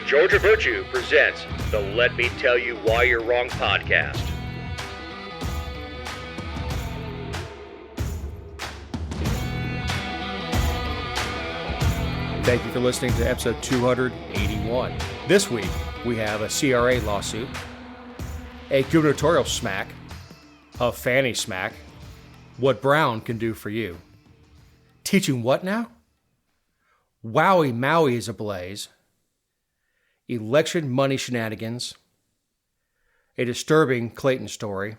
Georgia Virtue presents the Let Me Tell You Why You're Wrong podcast. Thank you for listening to episode 281. This week, we have a CRA lawsuit, a gubernatorial smack, a Fani smack, what Brown can do for you. Teaching what now? Maui is ablaze. Election money shenanigans. A disturbing Clayton story.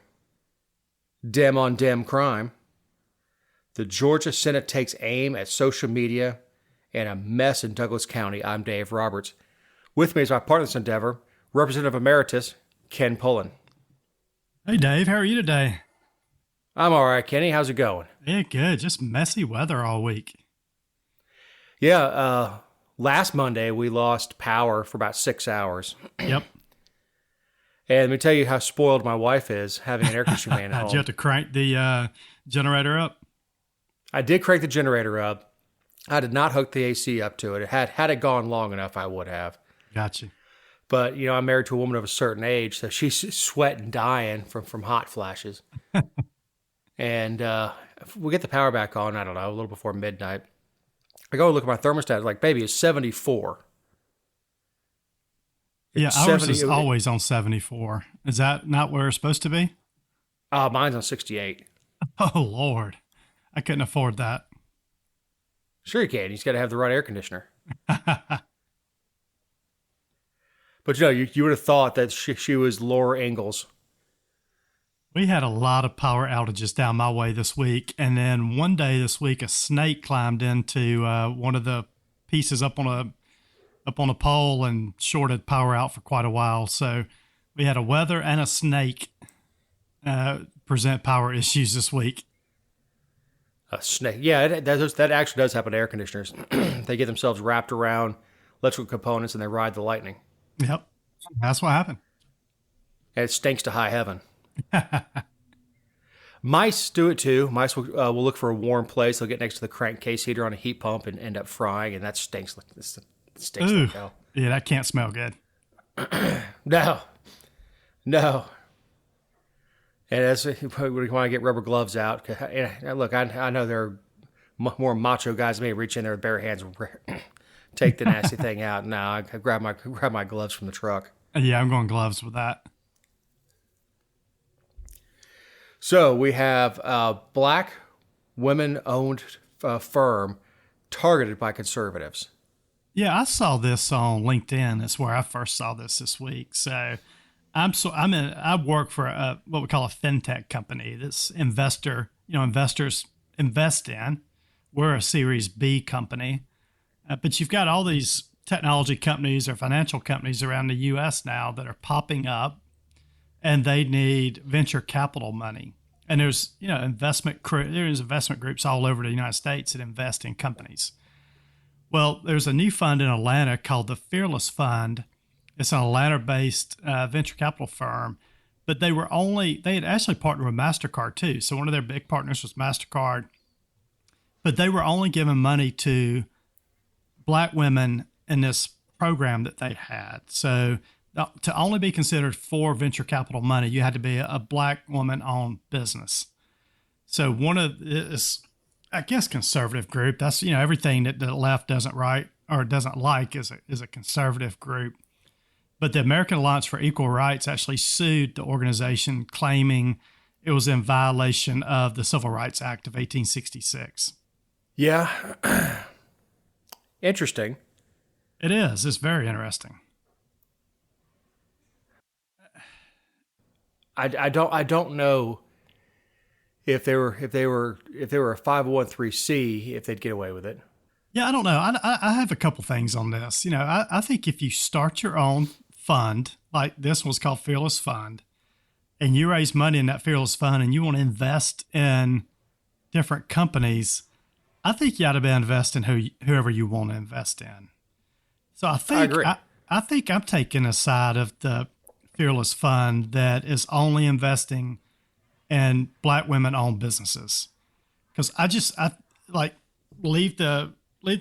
Dem on Dem crime. The Georgia Senate takes aim at social media and a mess in Douglas County. I'm Dave Roberts. With me is my partner in this endeavor, Representative Emeritus, Ken Pullen. Hey, Dave. How are you today? I'm all right, Kenny. How's it going? Yeah, good. Just messy weather all week. Yeah, last Monday we lost power for about 6 hours. Yep. And let me tell you how spoiled my wife is having an air conditioning fan at home. Did you have to crank the generator up? I did crank the generator up. I did not hook the AC up to it. Had it gone long enough, I would have. Gotcha. But, you know, I'm married to a woman of a certain age, so she's sweating, dying from hot flashes. And if we get the power back on, I don't know, a little before midnight. I go look at my thermostat, like, baby, it's 74. Yeah, ours is always on 74. Is that not where it's supposed to be? Mine's on 68. Oh, Lord. I couldn't afford that. Sure you can. You just got to have the right air conditioner. But, you know, you would have thought that she was Laura Ingalls. We had a lot of power outages down my way this week. And then one day this week, a snake climbed into one of the pieces up on a pole and shorted power out for quite a while. So we had a weather and a snake present power issues this week. A snake. Yeah, that actually does happen to air conditioners. They get themselves wrapped around electrical components and they ride the lightning. Yep. That's what happened. And it stinks to high heaven. Mice do it too. Mice will look for a warm place. They'll get next to the crankcase heater on a heat pump and end up frying, and that stinks like this. Stinks like hell. Yeah, that can't smell good. No. And as we want to get rubber gloves out, look, I know there are more macho guys than me reach in there with bare hands and take the nasty thing out. No, I grab my gloves from the truck. Yeah, I'm going gloves with that. So we have a black women-owned firm targeted by conservatives. Yeah, I saw this on LinkedIn. That's where I first saw this week. So I work for what we call a fintech company. That's investors invest in. We're a Series B company, but you've got all these technology companies or financial companies around the U.S. now that are popping up, and they need venture capital money. And there's investment groups all over the United States that invest in companies. Well, there's a new fund in Atlanta called the Fearless Fund. It's an Atlanta-based venture capital firm, but they had actually partnered with MasterCard too. So one of their big partners was MasterCard, but they were only giving money to black women in this program that they had. So to only be considered for venture capital money, you had to be a black woman-owned business. So one of this, I guess, conservative group, that's, everything that the left doesn't like is a conservative group. But the American Alliance for Equal Rights actually sued the organization, claiming it was in violation of the Civil Rights Act of 1866. Yeah. Interesting. It is. It's very interesting. I don't know if they were a 501(c)(3), if they'd get away with it. Yeah, I don't know. I have a couple things on this. I think if you start your own fund, like this one's called Fearless Fund, and you raise money in that Fearless Fund and you want to invest in different companies, I think you ought to be investing whoever you want to invest in. So I agree. I think I'm taking a side of the Fearless Fund that is only investing in black women-owned businesses, because I leave the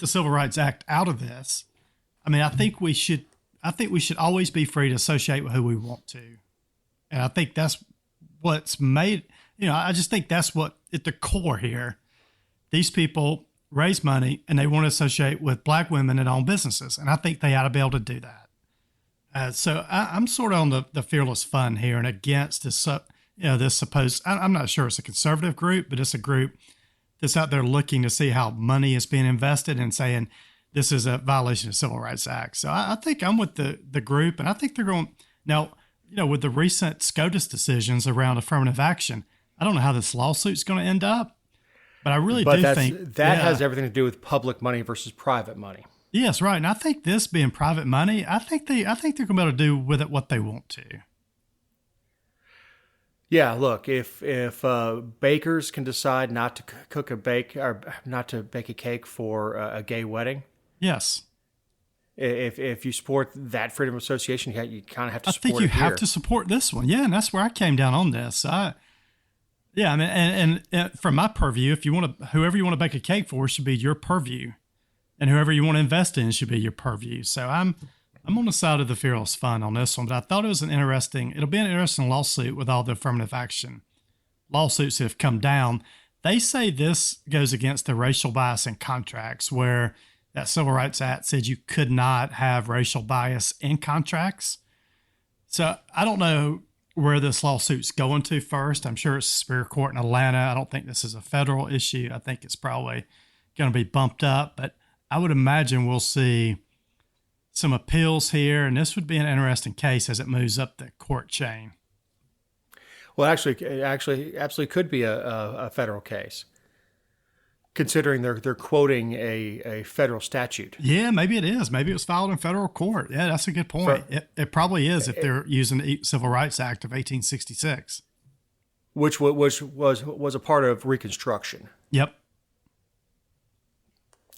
Civil Rights Act out of this. I mean, I think we should I think we should always be free to associate with who we want to. And I think that's what's made, I just think that's what at the core here. These people raise money and they want to associate with black women that own businesses. And I think they ought to be able to do that. So I'm sort of on the fearless fund here and against this, this supposed, I'm not sure it's a conservative group, but it's a group that's out there looking to see how money is being invested and saying this is a violation of the Civil Rights Act. So I think I'm with the group, and I think they're going now. With the recent SCOTUS decisions around affirmative action, I don't know how this lawsuit's going to end up, but I really do think that has everything to do with public money versus private money. Yes, right. And I think this being private money, I think they're going to be able to do with it what they want to. Yeah, look, if bakers can decide not to not to bake a cake for a gay wedding, yes. If you support that freedom of association, you kind of have to support it. I think you have to support this one. Yeah, and that's where I came down on this. And from my purview, if you want to, whoever you want to bake a cake for should be your purview, and whoever you want to invest in should be your purview. So I'm on the side of the fearless fund on this one, but I thought it'll be an interesting lawsuit with all the affirmative action lawsuits that have come down. They say this goes against the racial bias in contracts, where that Civil Rights Act said you could not have racial bias in contracts. So I don't know where this lawsuit's going to first. I'm sure it's Superior Court in Atlanta. I don't think this is a federal issue. I think it's probably going to be bumped up, but I would imagine we'll see some appeals here, and this would be an interesting case as it moves up the court chain. Well, it absolutely could be a federal case, considering they're quoting a federal statute. Yeah, maybe it is. Maybe it was filed in federal court. Yeah, that's a good point. It probably is if they're using the Civil Rights Act of 1866. Which was a part of Reconstruction. Yep.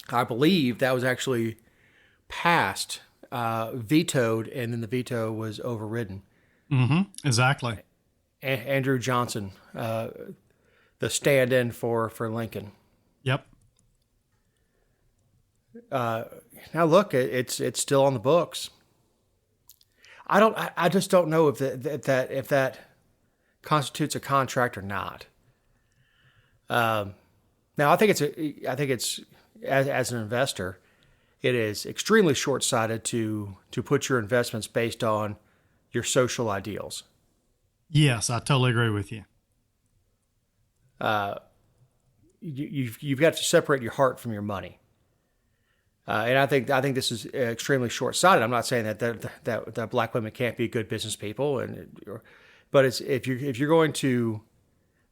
I believe that was actually passed, vetoed, and then the veto was overridden. Mm-hmm. Exactly. Andrew Johnson, the stand-in for Lincoln. Yep. Now look, it's still on the books. I just don't know if that constitutes a contract or not. Now I think it's as an investor, it is extremely short-sighted to put your investments based on your social ideals. Yes, I totally agree with you. You've got to separate your heart from your money, and I think this is extremely short-sighted. I'm not saying that black women can't be good business people, but it's if you're going to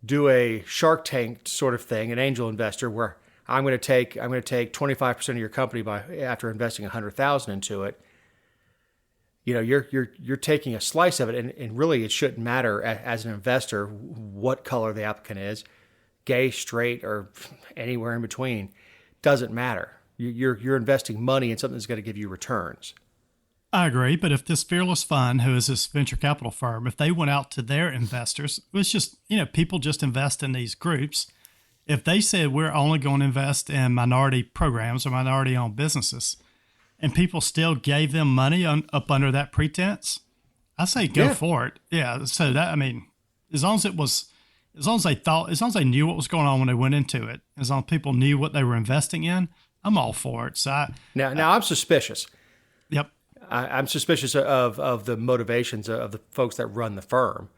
do a Shark Tank sort of thing, an angel investor, where I'm going to take 25% of your company after investing $100,000 into it. You're taking a slice of it, and really it shouldn't matter as an investor what color the applicant is. Gay, straight, or anywhere in between, doesn't matter. You're investing money in something that's going to give you returns. I agree, but if this Fearless Fund, who is this venture capital firm, if they went out to their investors, it was just, people just invest in these groups. If they said we're only going to invest in minority programs or minority-owned businesses, and people still gave them money up under that pretense, I say go for it. Yeah, so that, as long as they knew what was going on when they went into it, as long as people knew what they were investing in, I'm all for it. So now I'm suspicious. Yep. I'm suspicious of the motivations of the folks that run the firm.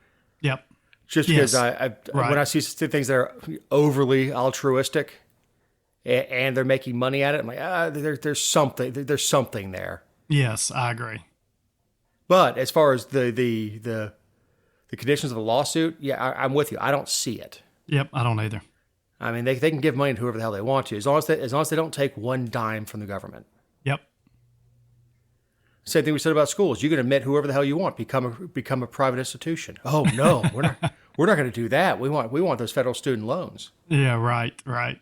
Yep. Just because when I see things that are overly altruistic and they're making money at it, I'm like, there's something there. Yes, I agree. But as far as the conditions of the lawsuit, I'm with you. I don't see it. Yep, I don't either. They can give money to whoever the hell they want to, as long as they don't take one dime from the government. Yep. Same thing we said about schools. You can admit whoever the hell you want, become a private institution. Oh no, we're not going to do that. We want those federal student loans. Yeah, right.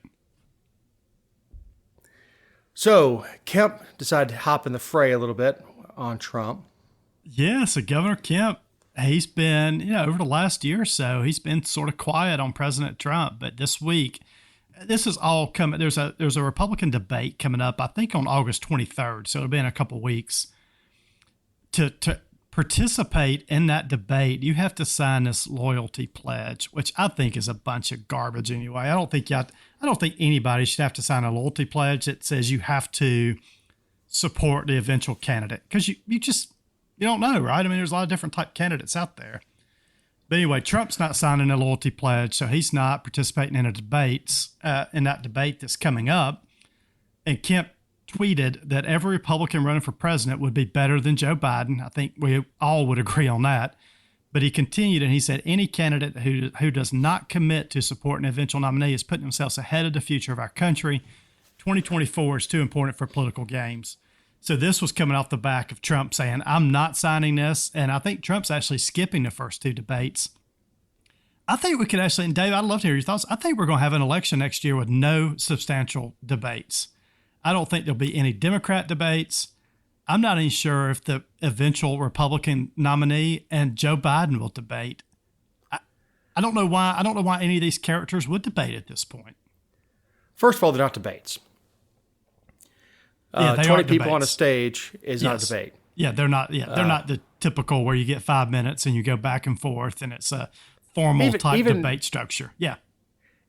So Kemp decided to hop in the fray a little bit on Trump. Yeah, so Governor Kemp, he's been, over the last year or so, he's been sort of quiet on President Trump. But this week, this is all coming. There's a Republican debate coming up, I think on August 23rd. So it'll be in a couple weeks. to participate in that debate, you have to sign this loyalty pledge, which I think is a bunch of garbage anyway. I don't think anybody should have to sign a loyalty pledge that says you have to support the eventual candidate, because you don't know, right? I mean, there's a lot of different type candidates out there. But anyway, Trump's not signing a loyalty pledge, so he's not participating in that debate that's coming up. And Kemp tweeted that every Republican running for president would be better than Joe Biden. I think we all would agree on that. But he continued and he said, any candidate who does not commit to support an eventual nominee is putting themselves ahead of the future of our country. 2024 is too important for political games. So this was coming off the back of Trump saying, I'm not signing this. And I think Trump's actually skipping the first two debates. I think we could actually, and Dave, I'd love to hear your thoughts. I think we're going to have an election next year with no substantial debates. I don't think there'll be any Democrat debates. I'm not even sure if the eventual Republican nominee and Joe Biden will debate. I don't know why. I don't know why any of these characters would debate at this point. First of all, they're not debates. Yeah, 20 people debates on a stage is not a debate. Yeah, they're not. Yeah, they're not the typical where you get 5 minutes and you go back and forth and it's a formal type debate structure. Yeah.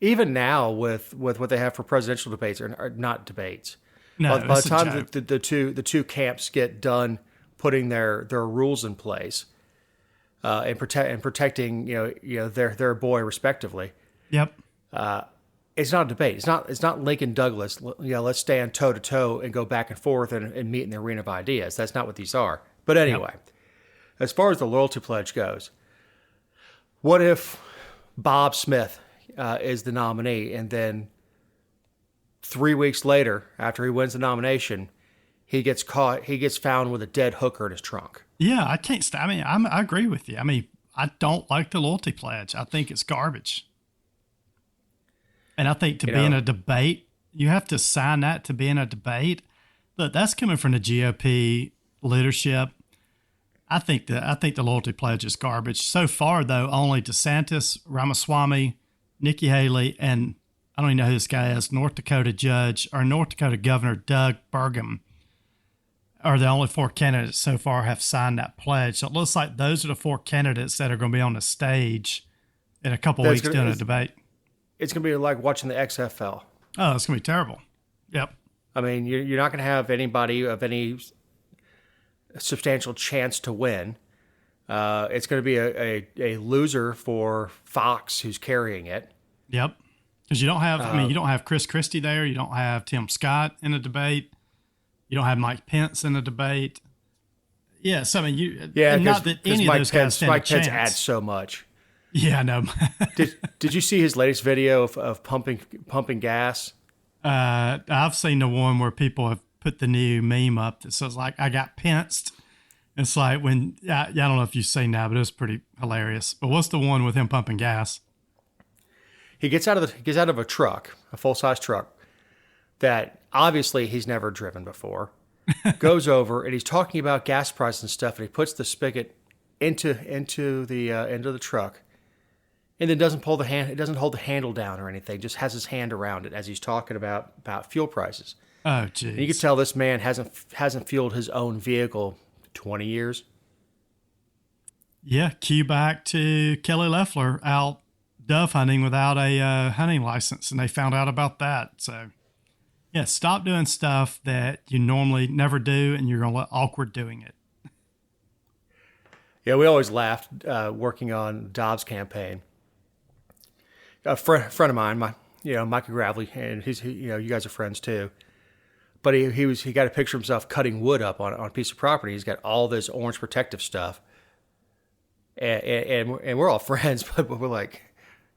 Even now with what they have for presidential debates are not debates. No, by the time the two camps get done putting their rules in place and protecting their boy respectively. Yep. It's not a debate. It's not Lincoln Douglas. Let's stand toe to toe and go back and forth and meet in the arena of ideas. That's not what these are. But anyway, as far as the loyalty pledge goes, what if Bob Smith is the nominee, and then 3 weeks later, after he wins the nomination, he gets found with a dead hooker in his trunk? Yeah, I can't. I agree with you. I mean, I don't like the loyalty pledge. I think it's garbage. And I think to be in a debate, you have to sign that to be in a debate. Look, that's coming from the GOP leadership. I think the loyalty pledge is garbage. So far, though, only DeSantis, Ramaswamy, Nikki Haley, and I don't even know who this guy is, North Dakota Governor Doug Burgum are the only 4 candidates so far have signed that pledge. So it looks like those are the 4 candidates that are going to be on the stage in a couple weeks doing a debate. It's going to be like watching the XFL. Oh, it's going to be terrible. Yep. I mean, you're not going to have anybody of any substantial chance to win. It's going to be a loser for Fox, who's carrying it. Yep. Because you don't have, you don't have Chris Christie there. You don't have Tim Scott in a debate. You don't have Mike Pence in a debate. Yes, I mean, not that any of those guys stand a chance. Mike Pence adds so much. Yeah, I know. Did you see his latest video of pumping gas? I've seen the one where people have put the new meme up that says, like, I got pinced. It's like when, I don't know if you've seen that, but it was pretty hilarious. But what's the one with him pumping gas? He gets out of a truck, a full-size truck, that obviously he's never driven before, goes over, and he's talking about gas prices and stuff, and he puts the spigot into the truck. And then doesn't hold the handle down or anything. Just has his hand around it as he's talking about fuel prices. Oh, geez. And you can tell this man hasn't fueled his own vehicle 20 years. Yeah, cue back to Kelly Loeffler out dove hunting without a hunting license, and they found out about that. So, yeah, stop doing stuff that you normally never do, and you're going to look awkward doing it. Yeah, we always laughed working on Dobbs' campaign. A friend of mine, Michael Gravely, and you guys are friends too. But he got a picture of himself cutting wood up on a piece of property. He's got all this orange protective stuff, and we're all friends. But we're like,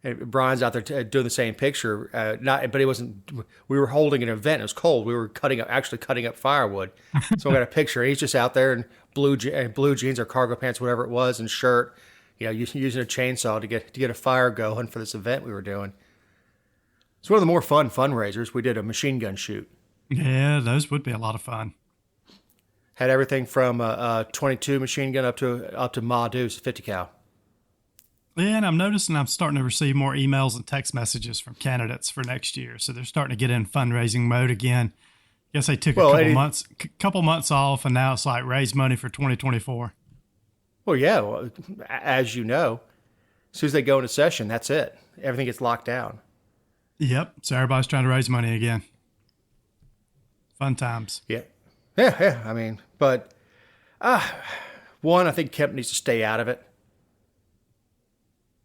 and Brian's out there doing the same picture. But it wasn't. We were holding an event. It was cold. We were actually cutting up firewood. So I got a picture. He's just out there in blue jeans or cargo pants, whatever it was, and shirt. Using a chainsaw to get a fire going for this event we were doing. It's one of the more fun fundraisers. We did a machine gun shoot. Yeah, those would be a lot of fun. Had everything from a 22 machine gun up to Ma Deuce 50 cal. Yeah, and I'm noticing I'm starting to receive more emails and text messages from candidates for next year. So they're starting to get in fundraising mode again. Guess they took couple months off, and now it's like raise money for 2024. Well, yeah. Well, as you know, as soon as they go into session, that's it. Everything gets locked down. Yep. So everybody's trying to raise money again. Fun times. Yeah. Yeah. I mean, but one, I think Kemp needs to stay out of it.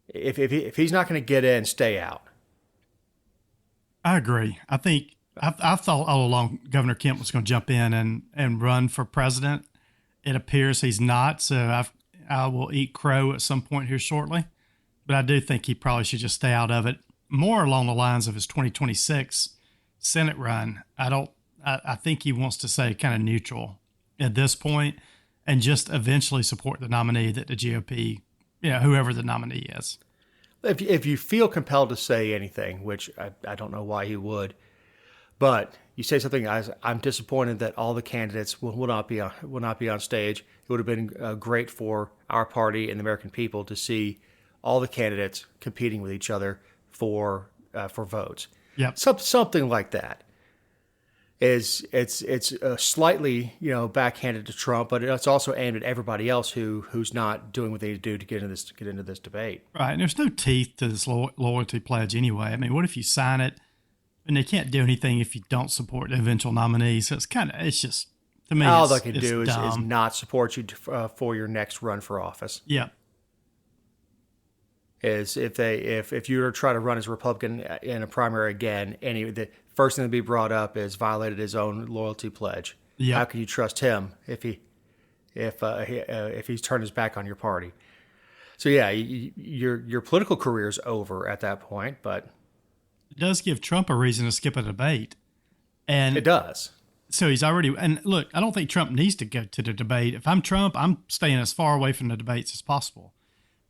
If he's not going to get in, stay out. I agree. I think I thought all along Governor Kemp was going to jump in and run for president. It appears he's not, so I will eat crow at some point here shortly. But I do think he probably should just stay out of it, more along the lines of his 2026 Senate run. I think he wants to stay kind of neutral at this point and just eventually support the nominee that the GOP, whoever the nominee is. If you feel compelled to say anything, which I don't know why you would, but you say something as, I'm disappointed that all the candidates will not be on stage. It would have been great for our party and the American people to see all the candidates competing with each other for votes. Yep. Something like that. It's slightly backhanded to Trump, but it's also aimed at everybody else who's not doing what they need to do to get into this debate. Right, and there's no teeth to this loyalty pledge anyway. I mean, what if you sign it and they can't do anything if you don't support the eventual nominee? So it's just, to me, all they can do is not support you for your next run for office. Yeah. Is if you were to try to run as a Republican in a primary again, the first thing to be brought up is violated his own loyalty pledge. Yep. How can you trust him if he's turned his back on your party? So yeah, your political career is over at that point. But it does give Trump a reason to skip a debate, and it does. So he's already, and look, I don't think Trump needs to go to the debate. If I'm Trump, I'm staying as far away from the debates as possible.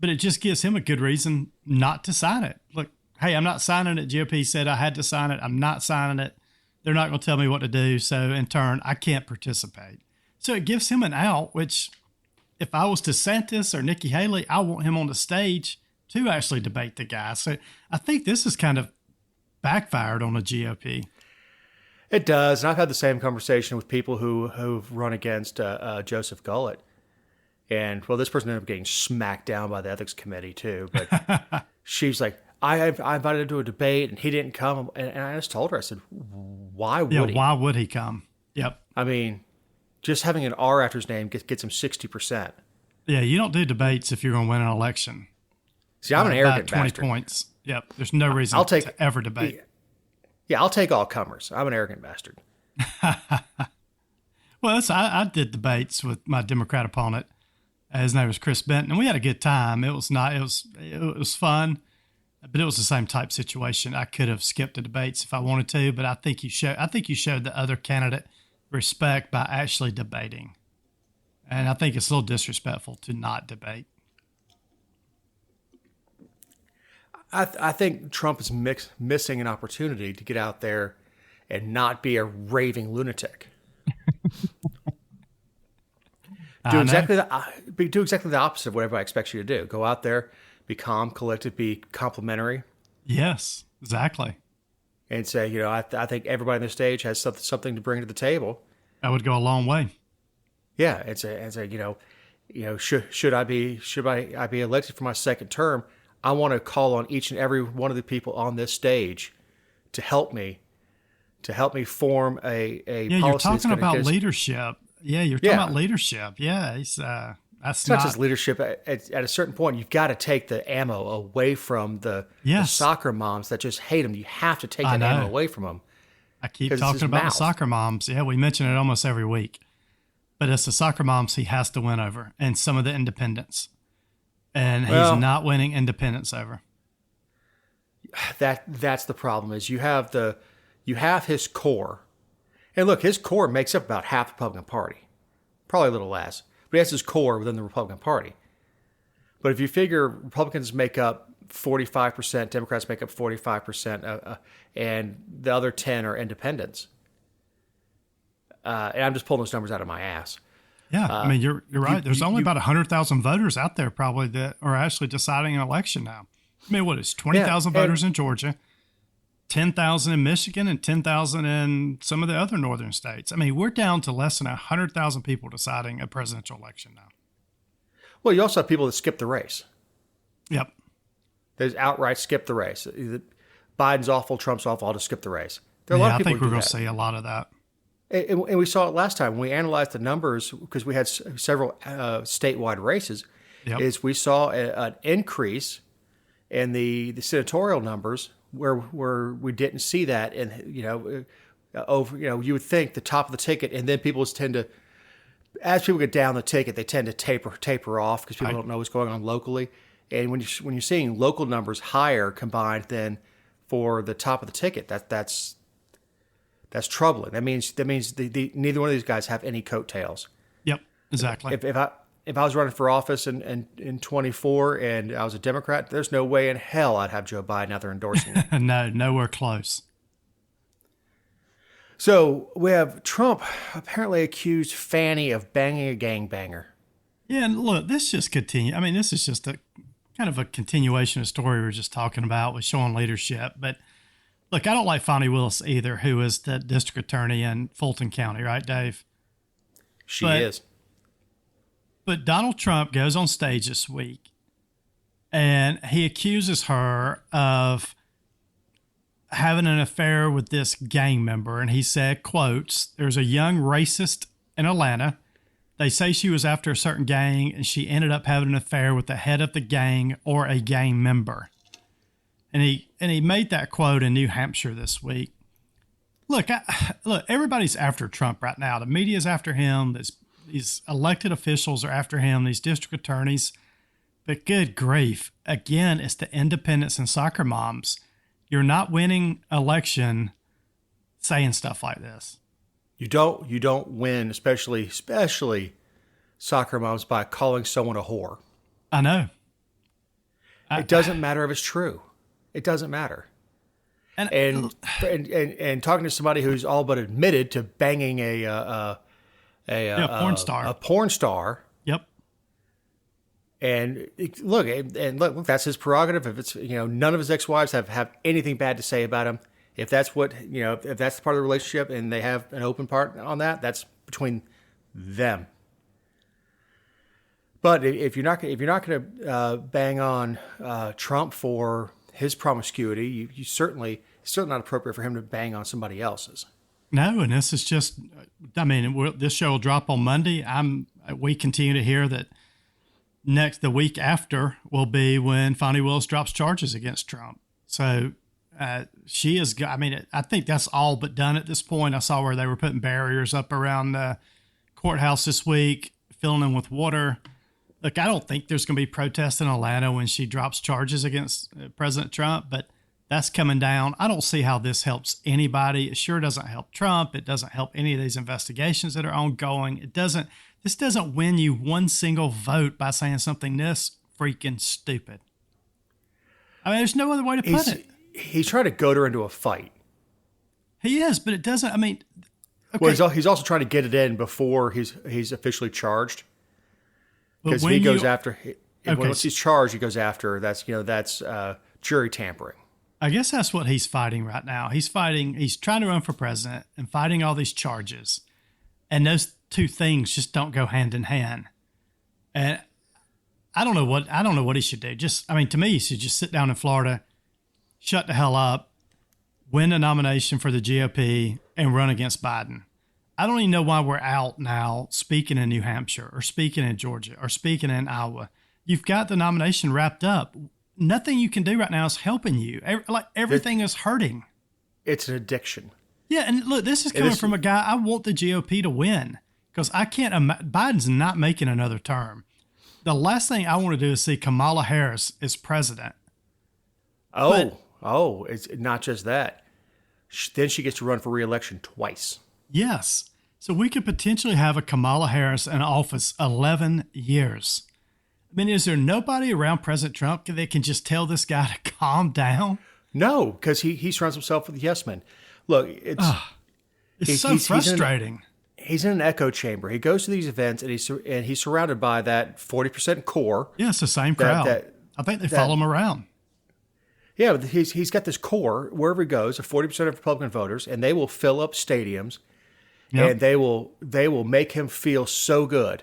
But it just gives him a good reason not to sign it. Look, hey, I'm not signing it. GOP said I had to sign it. I'm not signing it. They're not going to tell me what to do. So in turn, I can't participate. So it gives him an out, which if I was DeSantis or Nikki Haley, I want him on the stage to actually debate the guy. So I think this is kind of backfired on the GOP. It does. And I've had the same conversation with people who've run against Joseph Gullett. And, well, this person ended up getting smacked down by the ethics committee, too. But she's like, I invited him to a debate, and he didn't come. And I just told her, I said, why would he? Yeah, why would he come? Yep. I mean, just having an R after his name gets him 60%. Yeah, you don't do debates if you're going to win an election. See, I'm an arrogant 20 bastard. points. Yep, there's no reason to ever debate. Yeah, I'll take all comers. I'm an arrogant bastard. Well, I did debates with my Democrat opponent. His name was Chris Benton, and we had a good time. It was fun, but it was the same type situation. I could have skipped the debates if I wanted to, but I think you showed the other candidate respect by actually debating. And I think it's a little disrespectful to not debate. I think Trump is missing an opportunity to get out there and not be a raving lunatic. Do exactly the opposite of what everybody expects you to do. Go out there, be calm, collected, be complimentary. Yes, exactly. And say, I think everybody on the stage has something to bring to the table. That would go a long way. Yeah, and say, should I be elected for my second term? I want to call on each and every one of the people on this stage to help me form a policy. Yeah, you're talking about leadership. Yeah, you're talking about leadership. Yeah, it's not just leadership. At a certain point, you've got to take the ammo away from the soccer moms that just hate them. You have to take that ammo away from them. I keep talking about the soccer moms. Yeah, we mention it almost every week. But it's the soccer moms he has to win over, and some of the independents. And he's not winning independents over. That's the problem. Is you have his core. And look, his core makes up about half the Republican Party. Probably a little less. But he has his core within the Republican Party. But if you figure Republicans make up 45%, Democrats make up 45%, and the other 10 are independents. And I'm just pulling those numbers out of my ass. Yeah, I mean, you're right. There's only about 100,000 voters out there probably that are actually deciding an election now. I mean, what is 20,000 voters in Georgia, 10,000 in Michigan and 10,000 in some of the other northern states. I mean, we're down to less than 100,000 people deciding a presidential election now. Well, you also have people that skip the race. Yep. There's outright skip the race. Either Biden's awful, Trump's awful, I'll just skip the race. There are a lot of people I think we're going to see a lot of that. And we saw it last time when we analyzed the numbers, because we had several statewide races, is we saw an increase in the senatorial numbers where we didn't see that. And, you would think the top of the ticket, and then people tend to, as people get down the ticket, they tend to taper off because people don't know what's going on locally. And when you're seeing local numbers higher combined than for the top of the ticket, that's troubling. That means neither one of these guys have any coattails. Yep, exactly. If I was running for office in 24 and I was a Democrat, there's no way in hell I'd have Joe Biden out there endorsing it. No, nowhere close. So we have Trump apparently accused Fani of banging a gangbanger. Yeah, and look, this just continue. I mean, this is just a kind of a continuation of the story we were just talking about with showing leadership. But look, I don't like Fani Willis either, who is the district attorney in Fulton County, right, Dave? She is. But Donald Trump goes on stage this week and he accuses her of having an affair with this gang member. And he said, quotes, "There's a young racist in Atlanta. They say she was after a certain gang and she ended up having an affair with the head of the gang or a gang member." And he made that quote in New Hampshire this week. Look, everybody's after Trump right now. The media's after him. These elected officials are after him, these district attorneys. But good grief, again, it's the independents and soccer moms. You're not winning election saying stuff like this. You don't win, especially soccer moms, by calling someone a whore. I know. It doesn't matter if it's true. It doesn't matter. And talking to somebody who's all but admitted to banging a porn star. A porn star. Yep. And look, that's his prerogative. If it's none of his ex-wives have anything bad to say about him. If that's if that's part of the relationship and they have an open part on that, that's between them. But if you're not going to bang on Trump for his promiscuity, you certainly it's certainly not appropriate for him to bang on somebody else's. No, and this is just, I mean, this show will drop on Monday. We continue to hear that the week after will be when Fani Willis drops charges against Trump. So she is, I mean, I think that's all but done at this point. I saw where they were putting barriers up around the courthouse this week, filling them with water. Look, I don't think there's going to be protests in Atlanta when she drops charges against President Trump, but that's coming down. I don't see how this helps anybody. It sure doesn't help Trump. It doesn't help any of these investigations that are ongoing. This doesn't win you one single vote by saying something this freaking stupid. I mean, there's no other way to put it. He's trying to goad her into a fight. He is, but it doesn't, I mean, okay. Well, he's also trying to get it in before he's officially charged. Because he goes after, once he's charged, he goes after, that's jury tampering. I guess that's what he's fighting right now. He's trying to run for president and fighting all these charges. And those two things just don't go hand in hand. And I don't know what he should do. To me, he should just sit down in Florida, shut the hell up, win a nomination for the GOP, and run against Biden. I don't even know why we're out now speaking in New Hampshire or speaking in Georgia or speaking in Iowa. You've got the nomination wrapped up. Nothing you can do right now is helping you. Everything is hurting. It's an addiction. Yeah, and look, this is coming from a guy, I want the GOP to win because Biden's not making another term. The last thing I want to do is see Kamala Harris as president. It's not just that. Then she gets to run for re-election twice. Yes. So we could potentially have a Kamala Harris in office 11 years. I mean, is there nobody around President Trump that can just tell this guy to calm down? No, because he surrounds himself with yes men. Look, it's so frustrating. He's in an echo chamber. He goes to these events and he's surrounded by that 40% core. Yeah, it's the same crowd. I think they follow him around. Yeah, but he's got this core wherever he goes of 40% of Republican voters, and they will fill up stadiums, and they will make him feel so good.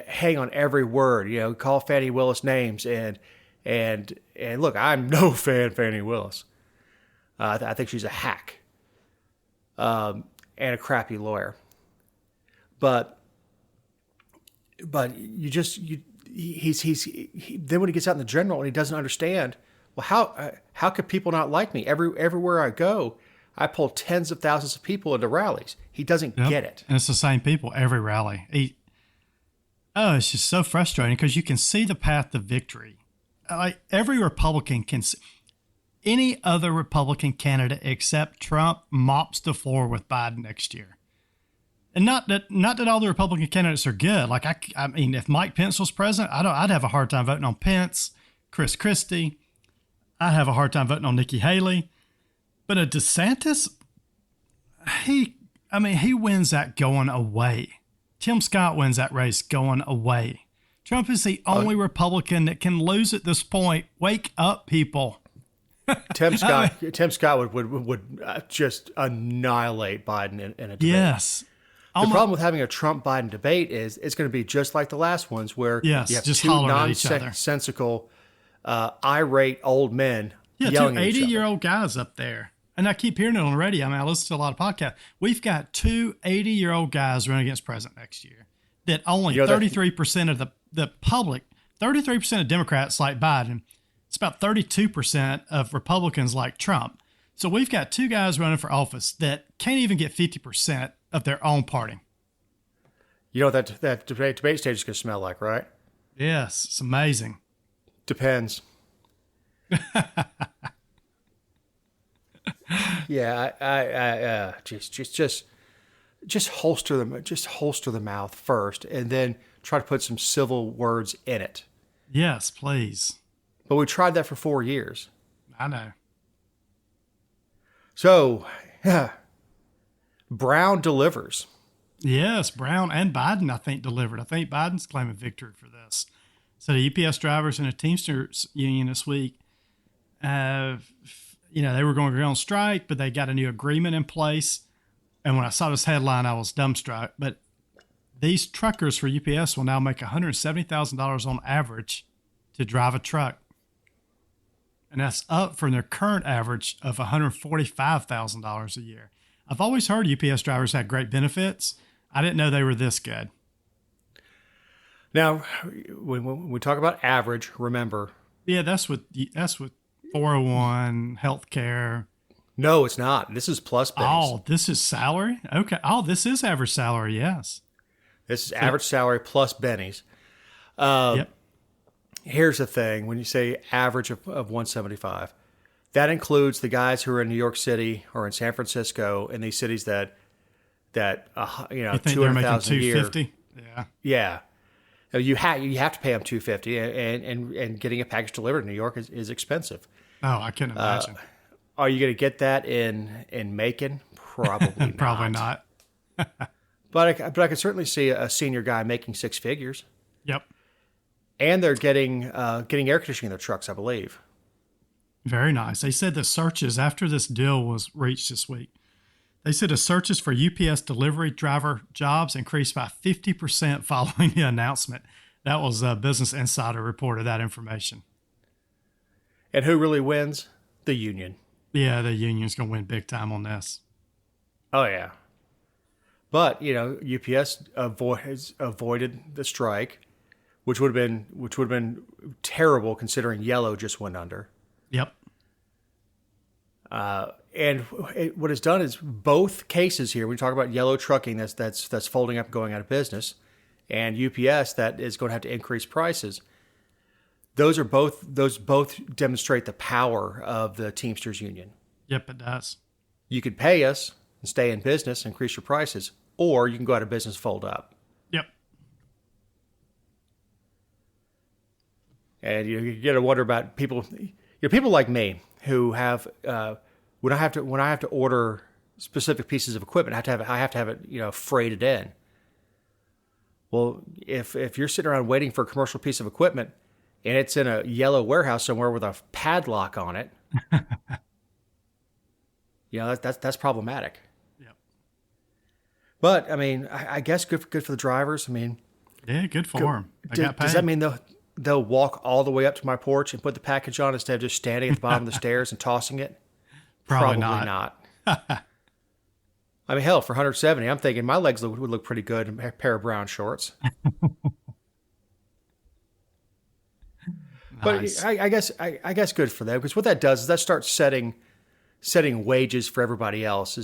Hang on every word, call Fani Willis names, and look, I'm no fan of Fani Willis. I think she's a hack, and a crappy lawyer. But then when he gets out in the general and he doesn't understand, well, how could people not like me? Everywhere I go, I pull tens of thousands of people into rallies. He doesn't get it. And it's the same people every rally. It's just so frustrating because you can see the path to victory. Like every Republican can see. Any other Republican candidate except Trump mops the floor with Biden next year. And not that all the Republican candidates are good. Like I mean, if Mike Pence was president, I'd have a hard time voting on Pence, Chris Christie. I'd have a hard time voting on Nikki Haley. But a DeSantis, he wins that going away. Tim Scott wins that race going away. Trump is the only Republican that can lose at this point. Wake up, people. Tim Scott would just annihilate Biden in a debate. Yes. The problem with having a Trump-Biden debate is it's going to be just like the last ones where you have just two nonsensical, irate old men yelling at each other. 80-year-old guys up there. And I keep hearing it on the radio. I mean, I listen to a lot of podcasts. We've got two 80-year-old guys running against president next year that only 33% of the public, 33% of Democrats like Biden. It's about 32% of Republicans like Trump. So we've got two guys running for office that can't even get 50% of their own party. You know what that debate stage is going to smell like, right? Yes, it's amazing. Depends. Yeah, I just holster them. Just holster the mouth first, and then try to put some civil words in it. Yes, please. But we tried that for 4 years. I know. So, Brown delivers. Yes, Brown and Biden, I think, delivered. I think Biden's claiming victory for this. So the UPS drivers and the Teamsters union this week, they were going to go on strike, but they got a new agreement in place. And when I saw this headline, I was dumbstruck. But these truckers for UPS will now make $170,000 on average to drive a truck. And that's up from their current average of $145,000 a year. I've always heard UPS drivers had great benefits. I didn't know they were this good. Now, when we talk about average, remember. Yeah, that's with 401, healthcare. No, it's not. This is plus base. Oh, this is salary? Okay. Oh, this is average salary, yes. This is average salary plus bennies. Yep. Here's the thing. When you say average of 175, that includes the guys who are in New York City or in San Francisco, in these cities that you think they're making $250? Yeah. Yeah. You have to pay them $250, and getting a package delivered in New York is expensive. Oh, I can imagine. Are you going to get that in Macon? Probably not. Probably not. But I could certainly see a senior guy making six figures. Yep. And they're getting air conditioning in their trucks, I believe. Very nice. They said the searches after this deal was reached this week. They said the searches for UPS delivery driver jobs increased by 50% following the announcement. That was Business Insider reported that information. And who really wins? The union. Yeah, the union's going to win big time on this. Oh, yeah. But, UPS has avoided the strike, which would have been terrible considering Yellow just went under. Yep. And what it's done is both cases here. We talk about Yellow Trucking that's folding up and going out of business, and UPS that is going to have to increase prices. Those both demonstrate the power of the Teamsters union. Yep, it does. You could pay us and stay in business, increase your prices, or you can go out of business, fold up. Yep. And you get to wonder about people. People like me who have when I have to order specific pieces of equipment, I have to have it freighted in. Well, if you're sitting around waiting for a commercial piece of equipment, and it's in a yellow warehouse somewhere with a padlock on it, that's problematic. Yep. But I mean, I guess good for the drivers. I mean, yeah, good for them. Does that mean they'll walk all the way up to my porch and put the package on instead of just standing at the bottom of the stairs and tossing it? Probably not. I mean, hell, for 170, I'm thinking my legs would look pretty good in a pair of brown shorts. Nice. But I guess good for them, because what that does is that starts setting wages for everybody else.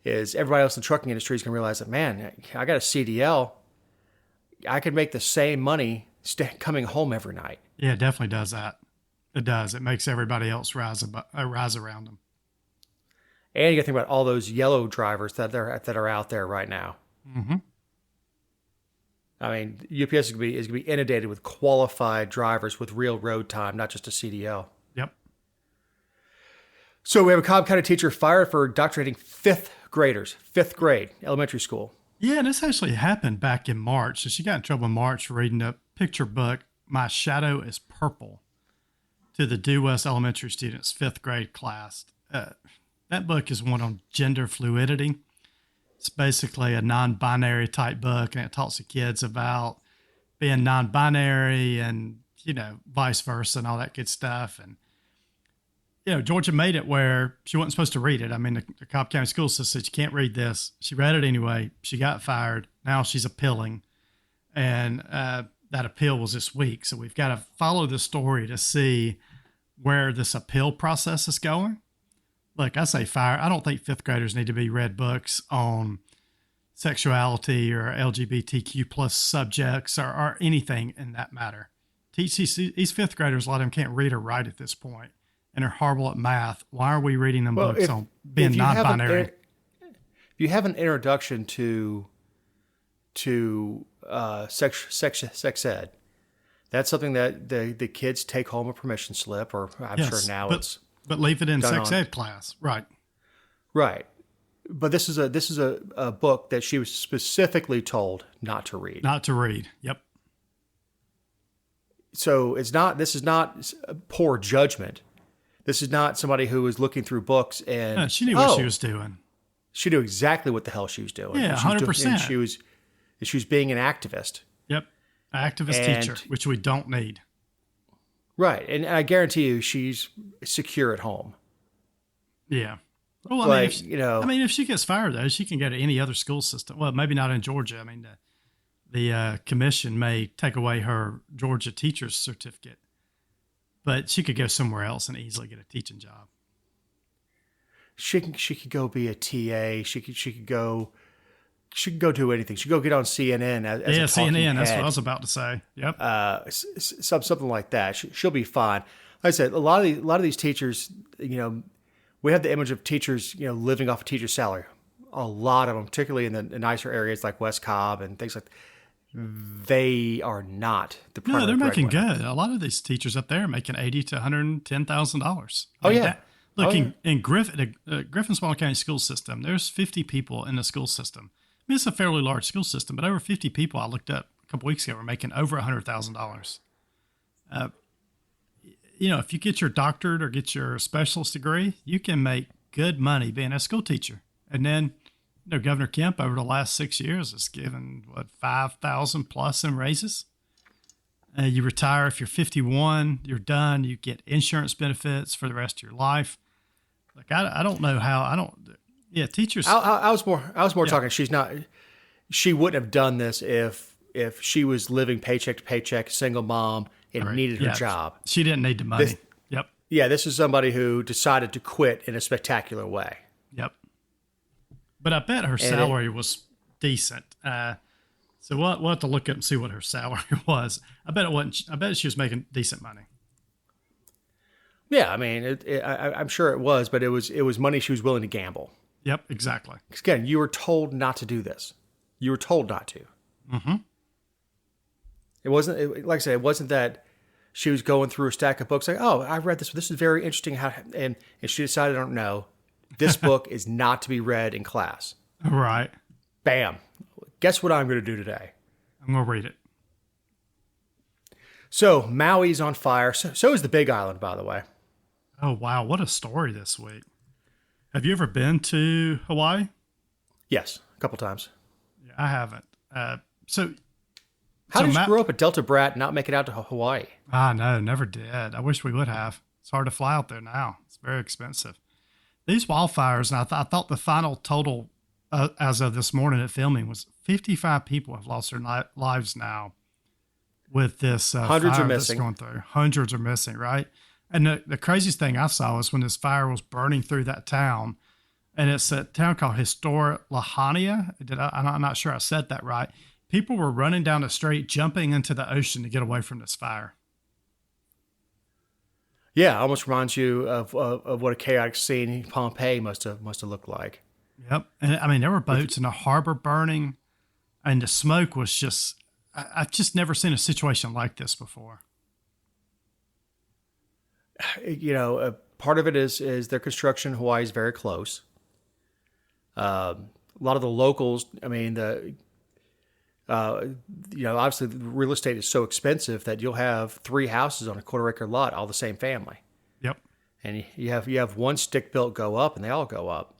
Is everybody else in the trucking industry is going to realize that, man, I got a CDL, I could make the same money coming home every night. Yeah, it definitely does that. It does. It makes everybody else rise around them. And you got to think about all those yellow drivers that are out there right now. Mm-hmm. I mean, UPS is going to be inundated with qualified drivers with real road time, not just a CDL. Yep. So we have a Cobb County teacher fired for indoctrinating fifth grade, elementary school. Yeah, and this actually happened back in March. So she got in trouble in March for reading a picture book, My Shadow is Purple, to the Due West Elementary students' fifth grade class. That book is one on gender fluidity. It's basically a non-binary type book, and it talks to kids about being non-binary and, vice versa and all that good stuff. And, Georgia made it where she wasn't supposed to read it. I mean, the Cobb County School System said, you can't read this. She read it anyway. She got fired. Now she's appealing. And that appeal was this week. So we've got to follow the story to see where this appeal process is going. Look, I say fire. I don't think fifth graders need to be read books on sexuality or LGBTQ plus subjects or anything in that matter. Teach these fifth graders, a lot of them can't read or write at this point, and are horrible at math. Why are we reading them books on being non-binary? If you have an introduction to sex ed, that's something that the kids take home a permission slip, or I'm sure now but leave it in sex ed class, right? Right. But this is a book that she was specifically told not to read. Not to read. Yep. So this is not poor judgment. This is not somebody who was looking through books and No, she knew what she was doing. She knew exactly what the hell she was doing. Yeah, 100%. She was being an activist. Yep. Activist teacher, which we don't need. Right. And I guarantee you she's secure at home. Yeah. Well, I mean, if she gets fired, though, she can go to any other school system. Well, maybe not in Georgia. I mean, the commission may take away her Georgia teacher's certificate, but she could go somewhere else and easily get a teaching job. She could go be a TA. She could go do anything. She could go get on CNN as a talking CNN. head. That's what I was about to say. Yep. Something like that. She'll be fine. Like I said, a lot of these teachers, we have the image of teachers, living off a teacher's salary. A lot of them, particularly in the nicer areas like West Cobb and things like that, they are not the primary. No, they're making breadwinner. good. A lot of these teachers up there are making $80,000 to $110,000. Oh yeah. In Griffin Small County School System, there's 50 people in the school system. I mean, it's a fairly large school system, but over 50 people I looked up a couple weeks ago were making over $100,000. If you get your doctorate or get your specialist degree, you can make good money being a school teacher. And then, Governor Kemp over the last 6 years has given, 5,000 plus in raises. You retire if you're 51, you're done. You get insurance benefits for the rest of your life. Like, I don't know how, teachers. I was more talking. She wouldn't have done this if she was living paycheck to paycheck, single mom, and needed her job. She didn't need the money. Yep. Yeah, this is somebody who decided to quit in a spectacular way. Yep. But I bet her salary was decent. So we'll have to look up and see what her salary was. I bet it wasn't. I bet she was making decent money. Yeah, I mean, I'm sure it was, but it was money she was willing to gamble. Yep, exactly. Again, you were told not to do this. You were told not to. Mm-hmm. It wasn't, like I said, it wasn't that she was going through a stack of books like, oh, I read this. This is very interesting. And she decided, I don't know, this book is not to be read in class. Right. Bam. Guess what I'm going to do today? I'm going to read it. So Maui's on fire. So is the Big Island, by the way. Oh, wow. What a story this week. Have you ever been to Hawaii? Yes, a couple times. Yeah, I haven't. How did you grow up a Delta brat and not make it out to Hawaii? No, never did. I wish we would have. It's hard to fly out there now. It's very expensive. These wildfires, and I thought the final total as of this morning at filming was 55 people have lost their lives now with this hundreds fire are that's missing. going through. Hundreds are missing, right? And the craziest thing I saw was when this fire was burning through that town, and it's a town called Historic Lahania. I'm not sure I said that right. People were running down the street, jumping into the ocean to get away from this fire. Yeah, almost reminds you of what a chaotic scene in Pompeii must have looked like. Yep. And I mean, there were boats in the harbor burning, and the smoke was just, I've just never seen a situation like this before. You know, part of it is their construction in Hawaii is very close. A lot of the locals, I mean, obviously the real estate is so expensive that you'll have 3 houses on a quarter-acre lot, all the same family. Yep. And you have one stick-built go up, and they all go up.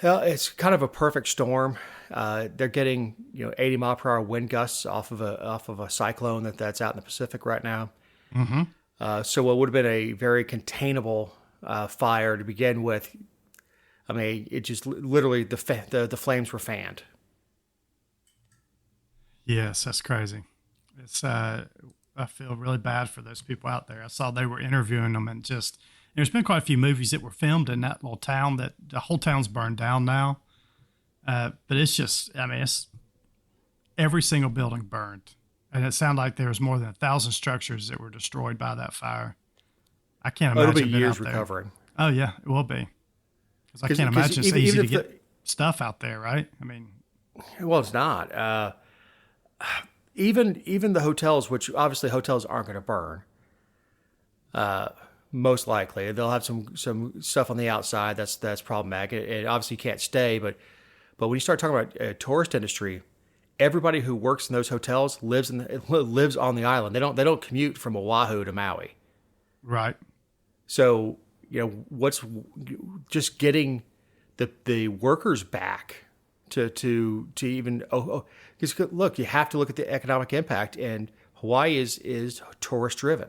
Well, it's kind of a perfect storm. They're getting 80 mile per hour wind gusts off of a cyclone that's out in the Pacific right now. Mm-hmm. So what would have been a very containable fire to begin with, I mean, it just literally the flames were fanned. Yes, that's crazy. It's I feel really bad for those people out there. I saw they were interviewing them, and just there's been quite a few movies that were filmed in that little town that the whole town's burned down now. But it's just, I mean, it's every single building burned. And it sounded like there was more than 1,000 structures that were destroyed by that fire. I can't imagine it'll be years out there. recovering. Oh yeah, it will be. Because I can't imagine it's easy to get stuff out there, right? I mean, well, it's not. Even the hotels, which obviously hotels aren't going to burn. Most likely, they'll have some stuff on the outside that's problematic. It obviously can't stay, but when you start talking about tourist industry, everybody who works in those hotels lives on the island. They don't commute from Oahu to Maui. Right. So what's just getting the workers back to even because look, you have to look at the economic impact, and Hawaii is tourist driven.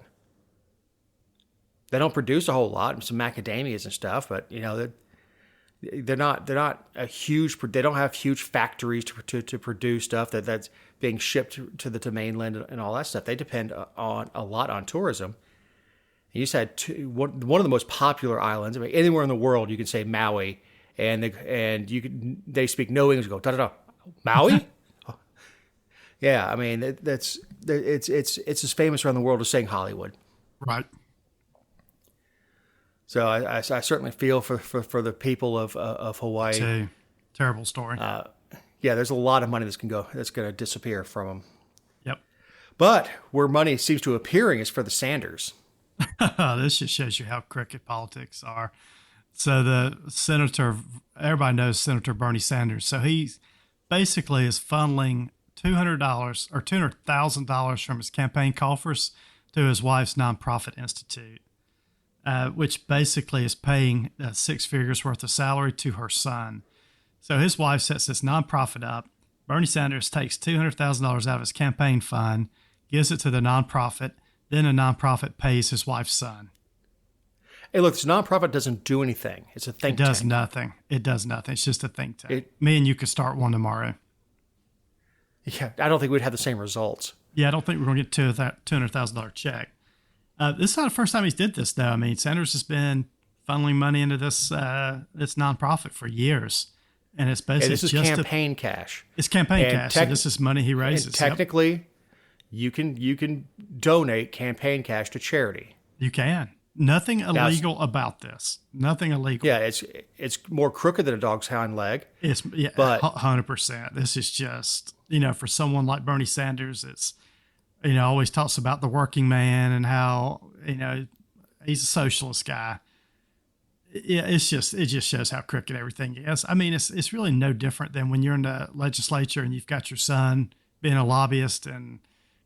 They don't produce a whole lot, some macadamias and stuff, but they're not a huge. They don't have huge factories to produce stuff that's being shipped to the mainland and all that stuff. They depend on a lot on tourism. And you said one of the most popular islands. I mean, anywhere in the world you can say Maui, and they speak no English. Go da da da, Maui. Yeah, I mean it's as famous around the world as saying Hollywood. Right. So I certainly feel for the people of Hawaii. It's a terrible story. Yeah, there's a lot of money that's going to disappear from them. Yep. But where money seems to appearing is for the Sanders. This just shows you how crooked politics are. So the senator, everybody knows Senator Bernie Sanders. So he basically is funneling $200 or $200,000 from his campaign coffers to his wife's nonprofit institute. Which basically is paying 6 figures worth of salary to her son. So his wife sets this nonprofit up. Bernie Sanders takes $200,000 out of his campaign fund, gives it to the nonprofit. Then the nonprofit pays his wife's son. Hey, look, this nonprofit doesn't do anything. It's a think tank. It does nothing. It does nothing. It's just a think tank. Me and you could start one tomorrow. Yeah, I don't think we'd have the same results. Yeah, I don't think we're going to get that $200,000 check. This is not the first time he's did this, though. I mean, Sanders has been funneling money into this nonprofit for years, and it's basically this is just campaign cash. It's campaign cash. So this is money he raises. And technically, you can donate campaign cash to charity. You can. Nothing illegal about this. Nothing illegal. Yeah, it's more crooked than a dog's hind leg. But 100%. This is just for someone like Bernie Sanders, it's. Always talks about the working man and how, he's a socialist guy. Yeah, it just shows how crooked everything is. I mean, it's really no different than when you're in the legislature and you've got your son being a lobbyist and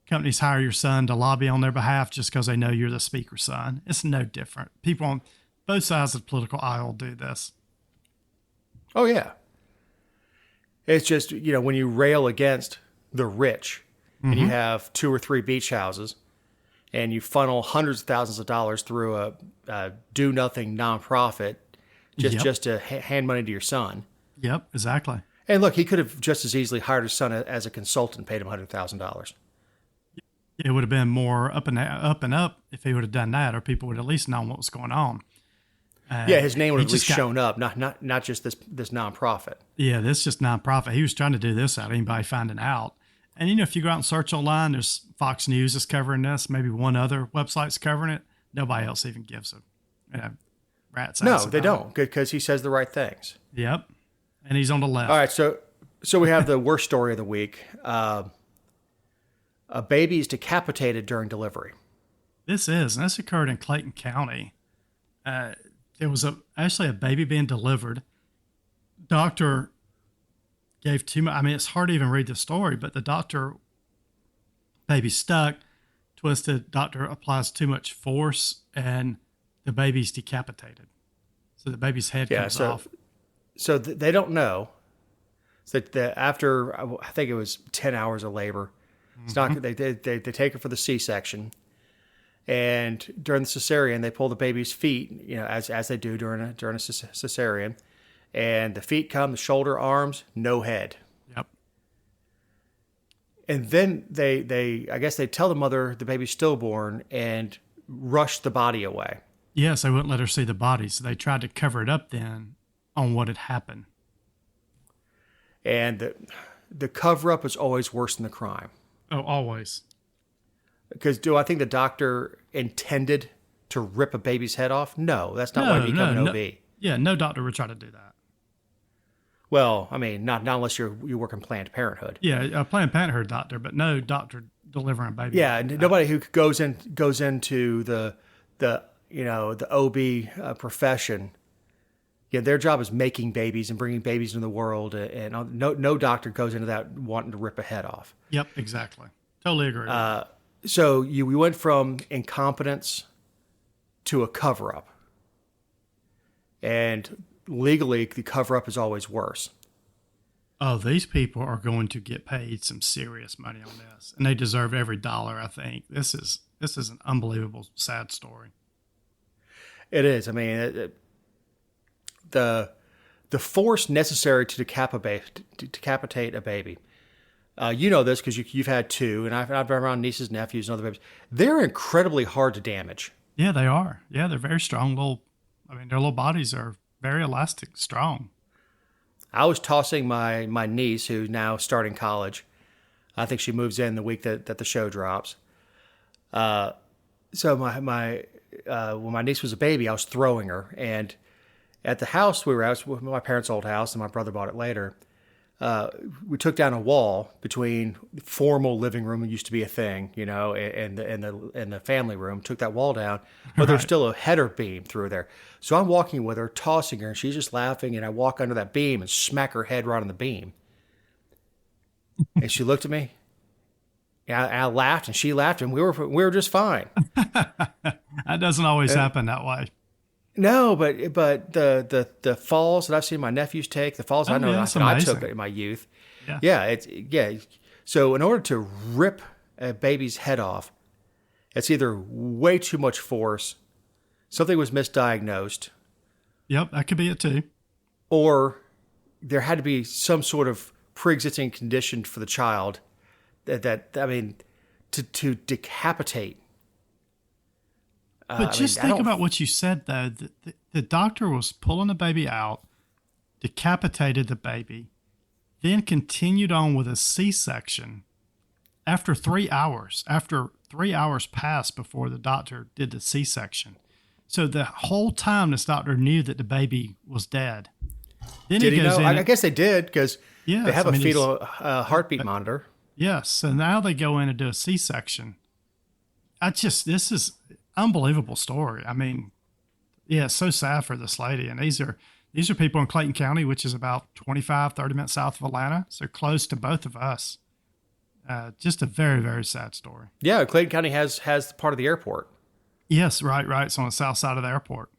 companies hire your son to lobby on their behalf just because they know you're the speaker's son. It's no different. People on both sides of the political aisle do this. Oh, yeah. It's just, when you rail against the rich and you have 2 or 3 beach houses and you funnel hundreds of thousands of dollars through a do-nothing nonprofit just to hand money to your son. Yep, exactly. And look, he could have just as easily hired his son as a consultant and paid him $100,000. It would have been more up and up if he would have done that, or people would at least known what was going on. His name would have at least shown up, not just this nonprofit. Yeah, this is just nonprofit. He was trying to do this without anybody finding out. And, if you go out and search online, there's Fox News is covering this. Maybe one other website's covering it. Nobody else even gives a rat's ass. No, they don't, because he says the right things. Yep. And he's on the left. All right, so we have the worst story of the week. A baby is decapitated during delivery. And this occurred in Clayton County. There was actually a baby being delivered. Doctor gave too much. I mean, it's hard to even read the story, but the doctor, baby's stuck, twisted. Doctor applies too much force, and the baby's decapitated. So the baby's head comes off. So they don't know that after, I think it was 10 hours of labor, it's not. They take her for the C-section, and during the cesarean, they pull the baby's feet, as they do during a cesarean, and the feet come, the shoulder, arms, no head. Yep. And then I guess they tell the mother the baby's stillborn and rush the body away. Yes, they wouldn't let her see the body, so they tried to cover it up then on what had happened. And the cover-up is always worse than the crime. Oh, always. Because do I think the doctor intended to rip a baby's head off? No, that's not why he became an OB. Yeah, no doctor would try to do that. Well, I mean, not unless you work in Planned Parenthood. Yeah, a Planned Parenthood doctor, but no doctor delivering a baby. Yeah, nobody who goes into the OB profession. Yeah, their job is making babies and bringing babies into the world, and no doctor goes into that wanting to rip a head off. Yep, exactly. Totally agree. So we went from incompetence to a cover-up, and legally, the cover-up is always worse. Oh, these people are going to get paid some serious money on this, and they deserve every dollar. I think this is an unbelievable, sad story. It is. I mean, the force necessary to decapitate a baby. You know this because you've had 2, and I've been around nieces, nephews, and other babies. They're incredibly hard to damage. Yeah, they are. Yeah, they're very strong. Their little bodies are very elastic, strong. I was tossing my niece, who's now starting college. I think she moves in the week that the show drops. So when my niece was a baby, I was throwing her, and at the house we were at, was my parents' old house, and my brother bought it later. We took down a wall between the formal living room, it used to be a thing, and the family room. Took that wall down, but there's still a header beam through there. So I'm walking with her, tossing her, and she's just laughing. And I walk under that beam and smack her head right on the beam. And she looked at me. And I laughed, and she laughed, and we were just fine. That doesn't always happen that way. No, but the falls that I've seen my nephews take, the falls I took in my youth. Yeah. So in order to rip a baby's head off, it's either way too much force, something was misdiagnosed. Yep, that could be it too. Or there had to be some sort of pre-existing condition for the child to decapitate. But think about what you said, though. The doctor was pulling the baby out, decapitated the baby, then continued on with a C-section after 3 hours. After 3 hours passed before the doctor did the C-section. So the whole time this doctor knew that the baby was dead. Then did he know? I guess they did because they have a fetal heartbeat monitor. Yes. So now they go in and do a C-section. This is unbelievable story. I mean, yeah, it's so sad for this lady. And these are people in Clayton County, which is about 25, 30 minutes south of Atlanta. So close to both of us. Just a very, very sad story. Yeah, Clayton County has part of the airport. Yes, right. It's on the south side of the airport.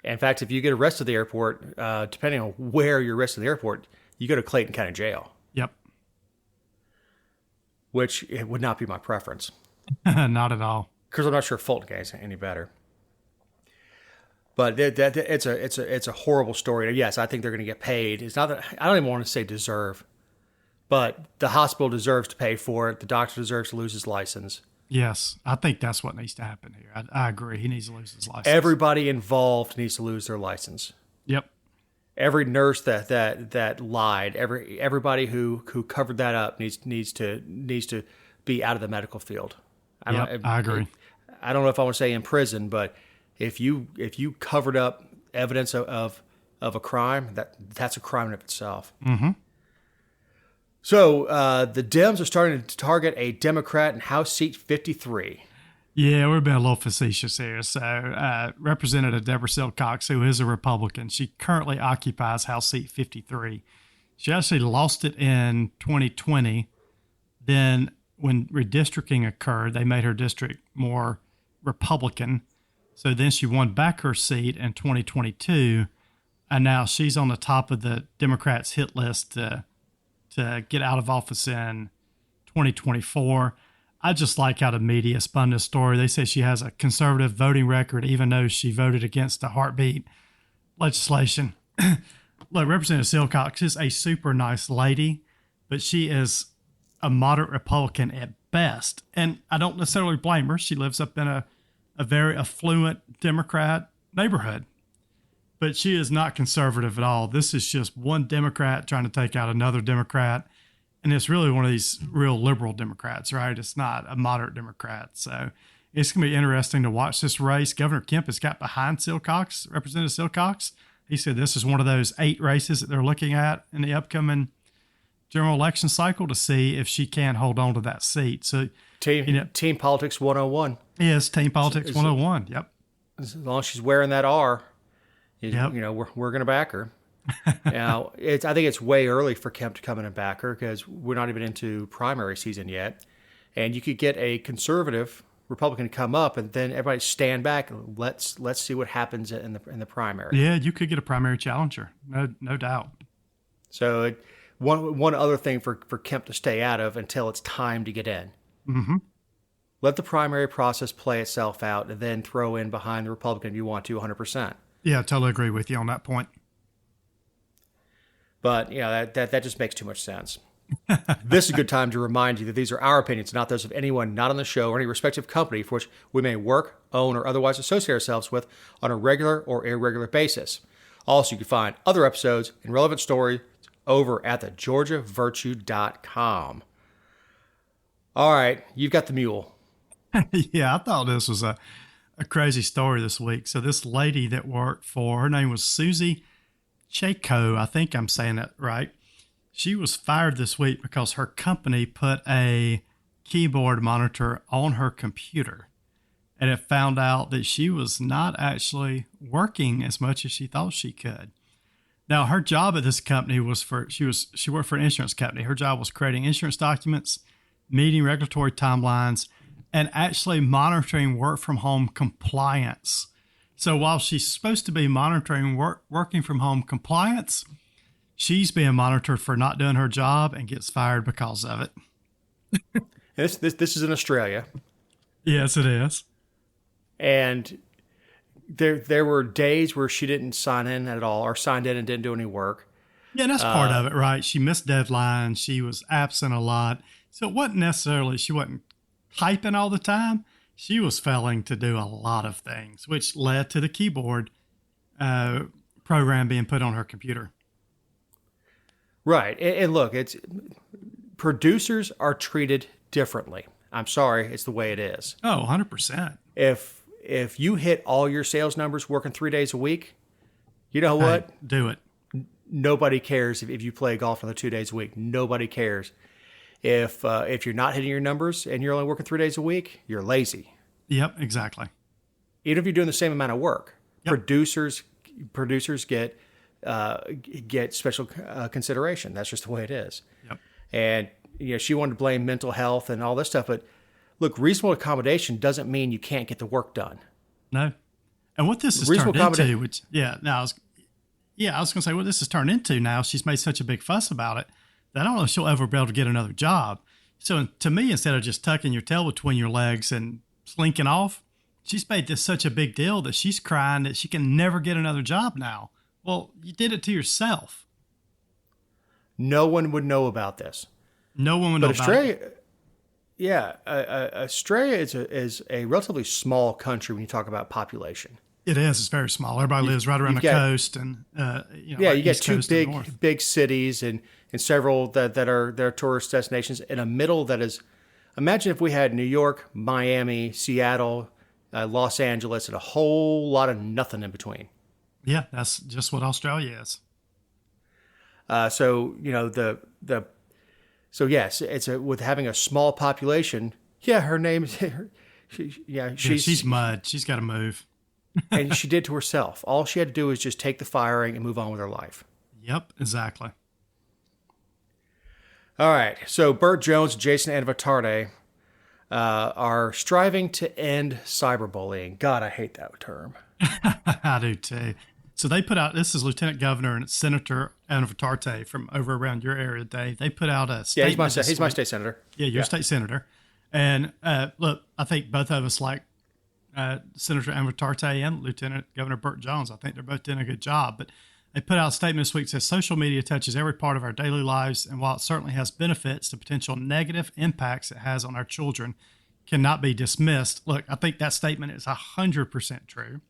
In fact, if you get arrested at the airport, depending on where you're arrested at the airport, you go to Clayton County Jail. Yep. Which it would not be my preference. Not at all. Because I'm not sure Fulton County is any better. But it's a horrible story. And yes, I think they're going to get paid. It's not that I don't even want to say deserve, but the hospital deserves to pay for it. The doctor deserves to lose his license. Yes, I think that's what needs to happen here. I agree. He needs to lose his license. Everybody involved needs to lose their license. Yep. Every nurse that lied, everybody who covered that up needs to be out of the medical field. I agree. I don't know if I want to say in prison, but if you covered up evidence of a crime, that's a crime in of itself. Mm-hmm. So the Dems are starting to target a Democrat in House Seat 53. Yeah, we're being a little facetious here. So Representative Deborah Silcox, who is a Republican, she currently occupies House Seat 53. She actually lost it in 2020. Then when redistricting occurred, they made her district more Republican. So then she won back her seat in 2022, and now she's on the top of the Democrats' hit list to get out of office in 2024. I just like how the media spun this story. They say she has a conservative voting record, even though she voted against the heartbeat legislation. Look, Representative Silcox is a super nice lady, but she is a moderate Republican at best. And I don't necessarily blame her. She lives up in a very affluent Democrat neighborhood. But she is not conservative at all. This is just one Democrat trying to take out another Democrat. And it's really one of these real liberal Democrats, right? It's not a moderate Democrat. So it's going to be interesting to watch this race. Governor Kemp has got behind Silcox, Representative Silcox. He said this is one of those 8 races that they're looking at in the upcoming general election cycle to see if she can hold on to that seat. So Team Politics 101. Yes, Team Politics 101. Yep. As long as she's wearing that R, Yep. we're going to back her. Now, I think it's way early for Kemp to come in and back her because we're not even into primary season yet. And you could get a conservative Republican to come up, and then everybody stand back and let's see what happens in the primary. Yeah, you could get a primary challenger, no doubt. So one other thing for Kemp to stay out of until it's time to get in. Mm-hmm. Let the primary process play itself out, and then throw in behind the Republican if you want to 100%. Yeah, I totally agree with you on that point. But that just makes too much sense. This is a good time to remind you that these are our opinions, not those of anyone not on the show or any respective company for which we may work, own, or otherwise associate ourselves with on a regular or irregular basis. Also, you can find other episodes and relevant stories over at thegeorgiavirtue.com. All right, you've got the mule. Yeah, I thought this was a crazy story this week. So this lady that worked for, her name was Susie Chaco, I think I'm saying that right. She was fired this week because her company put a keyboard monitor on her computer, and it found out that she was not actually working as much as she thought she could. Now, her job at this company was she worked for an insurance company. Her job was creating insurance documents, meeting regulatory timelines, and actually monitoring work from home compliance. So while she's supposed to be monitoring working from home compliance, she's being monitored for not doing her job and gets fired because of it. This is in Australia. Yes, it is. And there were days where she didn't sign in at all, or signed in and didn't do any work. Yeah, that's part of it, right? She missed deadlines. She was absent a lot. So it wasn't necessarily, she wasn't typing all the time. She was failing to do a lot of things, which led to the keyboard program being put on her computer. Right. And look, producers are treated differently. I'm sorry, it's the way it is. Oh, 100%. If you hit all your sales numbers working 3 days a week, you know what? Do it. Nobody cares if you play golf for the 2 days a week. Nobody cares. If you're not hitting your numbers and you're only working 3 days a week, you're lazy. Yep, exactly. Even if you're doing the same amount of work, yep. producers get special consideration. That's just the way it is. Yep. And she wanted to blame mental health and all this stuff. But look, reasonable accommodation doesn't mean you can't get the work done. No. And what this has turned into, which, I was going to say what this has turned into now, she's made such a big fuss about it that I don't know if she'll ever be able to get another job. So to me, instead of just tucking your tail between your legs and slinking off, she's made this such a big deal that she's crying that she can never get another job now. Well, you did it to yourself. No one would know about this. No one would know about it. Yeah, Australia is a relatively small country when you talk about population. It is. It's very small. Everybody lives right around the coast, and you get two big cities and several that are tourist destinations in a middle that is. Imagine if we had New York, Miami, Seattle, Los Angeles, and a whole lot of nothing in between. Yeah, that's just what Australia is. So yes, it's with having a small population. Yeah, her name is. She's mud. She's got to move. And she did to herself. All she had to do was just take the firing and move on with her life. Yep, exactly. All right. So Burt Jones and Jason Anavatarde are striving to end cyberbullying. God, I hate that term. I do too. So they put out, this is Lieutenant Governor and Senator Anavatarde from over around your area, Dave. They put out a statement. Yeah, he's my state senator. Yeah, your state senator. And look, I think both of us like Senator Anavatarde and Lieutenant Governor Burt Jones. I think they're both doing a good job. But they put out a statement this week that says social media touches every part of our daily lives, and while it certainly has benefits, the potential negative impacts it has on our children cannot be dismissed. Look, I think that statement is 100% true,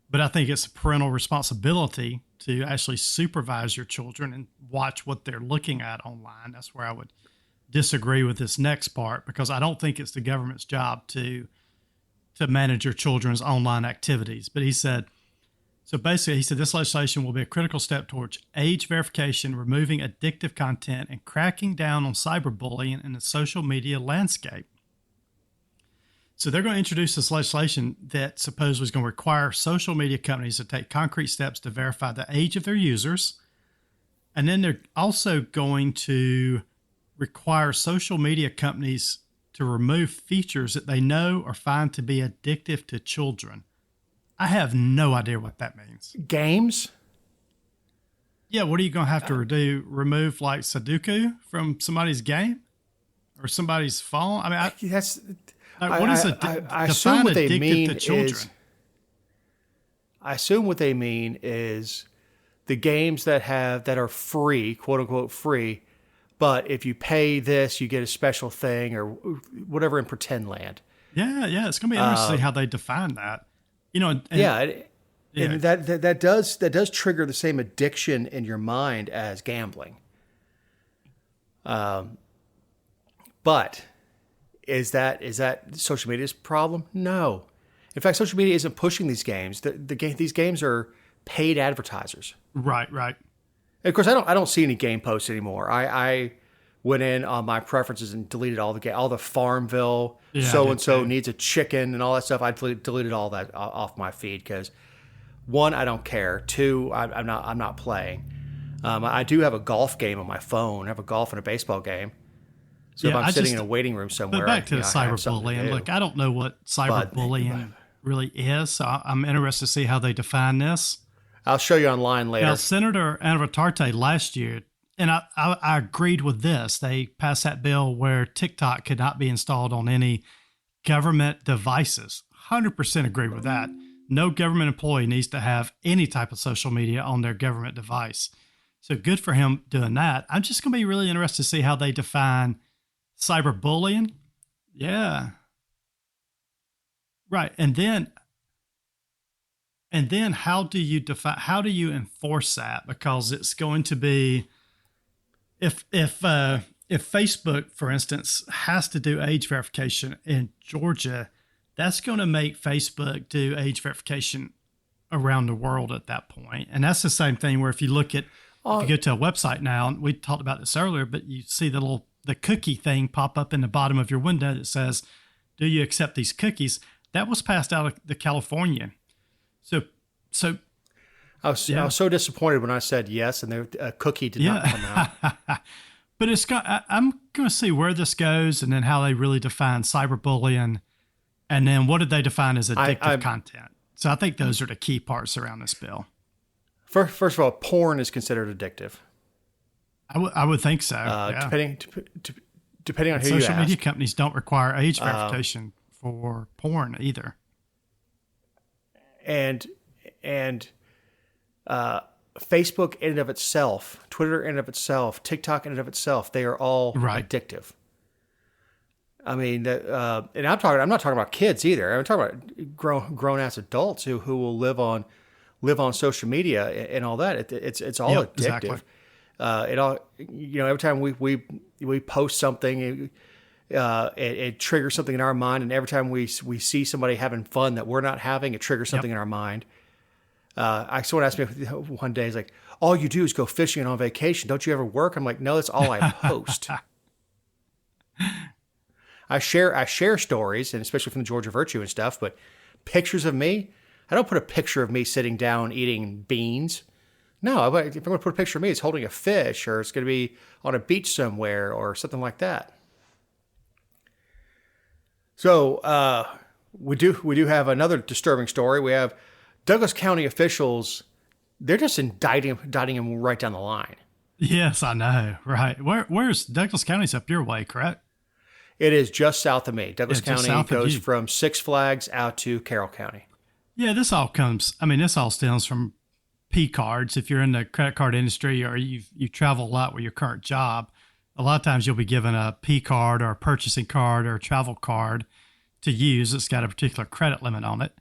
but I think it's a parental responsibility to actually supervise your children and watch what they're looking at online. That's where I would disagree with this next part, because I don't think it's the government's job to manage your children's online activities. But he said, this legislation will be a critical step towards age verification, removing addictive content, and cracking down on cyberbullying in the social media landscape. So they're going to introduce this legislation that supposedly is going to require social media companies to take concrete steps to verify the age of their users. And then they're also going to require social media companies to remove features that they know or find to be addictive to children. I have no idea what that means. Games? Yeah, what are you going to have to do? Remove like Sudoku from somebody's game or somebody's phone? I mean, that's... I assume what they mean to children. I assume what they mean is the games that are free, quote unquote free, but if you pay this, you get a special thing or whatever in pretend land. Yeah, it's going to be interesting to see how they define that. And that does trigger the same addiction in your mind as gambling. But is that social media's problem? No. In fact, social media isn't pushing these games. These games are paid advertisers. Right. And of course, I don't see any game posts anymore. I went in on my preferences and deleted all the Farmville, so and so needs a chicken and all that stuff. I deleted all that off my feed because, one, I don't care. Two, I'm not playing. I do have a golf game on my phone. I have a golf and a baseball game. So if I'm sitting in a waiting room somewhere, but back to the cyberbullying. Look, I don't know what cyberbullying really is. So I'm interested to see how they define this. I'll show you online later. Now, Senator Anavatarde last year, and I agreed with this. They passed that bill where TikTok could not be installed on any government devices. 100% agree with that. No government employee needs to have any type of social media on their government device. So good for him doing that. I'm just going to be really interested to see how they define cyberbullying. Yeah. Right. And then how do you enforce that? Because it's going to be, if Facebook, for instance, has to do age verification in Georgia, that's going to make Facebook do age verification around the world at that point. And that's the same thing where if you look at, if you go to a website now, and we talked about this earlier, but you see the cookie thing pop up in the bottom of your window that says, do you accept these cookies? That was passed out of the California. So I was so disappointed when I said yes, and a cookie did not come out. But I'm going to see where this goes and then how they really define cyberbullying. And then what did they define as addictive content? So I think those are the key parts around this bill. First of all, porn is considered addictive. I would think so. Yeah. Depending on who you ask. Social media companies don't require age verification for porn either. And Facebook in and of itself, Twitter in and of itself, TikTok in and of itself, they are all addictive. I mean, and I'm not talking about kids either. I'm talking about grown ass adults who will live on social media and all that. It's all addictive. Exactly. It all, every time we post something, it triggers something in our mind, and every time we see somebody having fun that we're not having, it triggers something in our mind. Someone asked me one day, he's like, "All you do is go fishing and on vacation. Don't you ever work?" I'm like, "No, that's all I post." I share stories, and especially from the Georgia Virtue and stuff, but pictures of me, I don't put a picture of me sitting down eating beans. No, if I'm going to put a picture of me, it's holding a fish, or it's going to be on a beach somewhere, or something like that. So we do have another disturbing story. We have Douglas County officials. They're just indicting him right down the line. Yes, I know. Right. Where's Douglas County's up your way, correct? It is just south of me. Douglas County goes from Six Flags out to Carroll County. Yeah, this all stems from P cards. If you're in the credit card industry or you travel a lot with your current job, a lot of times you'll be given a P card or a purchasing card or a travel card to use. It's got a particular credit limit on it.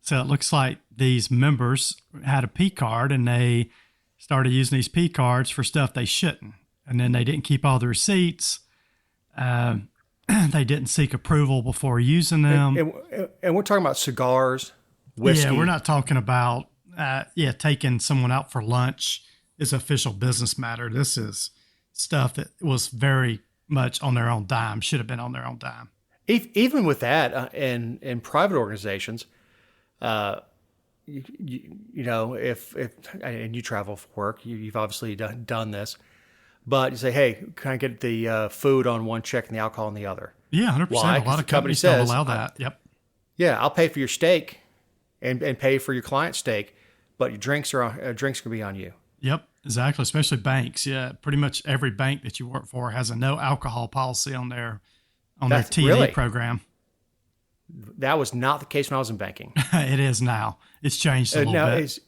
So it looks like these members had a P card and they started using these P cards for stuff they shouldn't. And then they didn't keep all the receipts. They didn't seek approval before using them. And we're talking about cigars, whiskey. Yeah, we're not talking about taking someone out for lunch is official business matter. This is stuff that was very much on their own dime, should have been on their own dime. Even with that, in private organizations, if and you travel for work, you've obviously done this. But you say, hey, can I get the food on one check and the alcohol on the other? Yeah, 100%. Why? A lot of companies don't allow that. Yep. Yeah, I'll pay for your steak and pay for your client's steak, but your drinks going to be on you. Yep, exactly. Especially banks. Yeah, pretty much every bank that you work for has a no alcohol policy on their TD program. That was not the case when I was in banking. It is now. It's changed a little bit.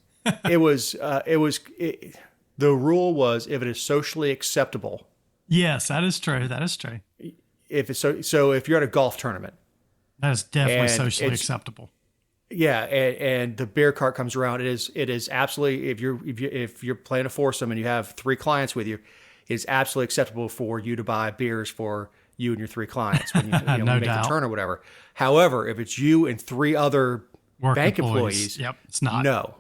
The rule was if it is socially acceptable. Yes, that is true. That is true. If it's so if you're at a golf tournament, that is definitely socially acceptable. Yeah, and the beer cart comes around. It is absolutely if you're playing a foursome and you have 3 clients with you, it's absolutely acceptable for you to buy beers for you and your 3 clients when you, no make doubt. the turn or whatever. However, if it's you and 3 other bank employees, yep, it's not. No.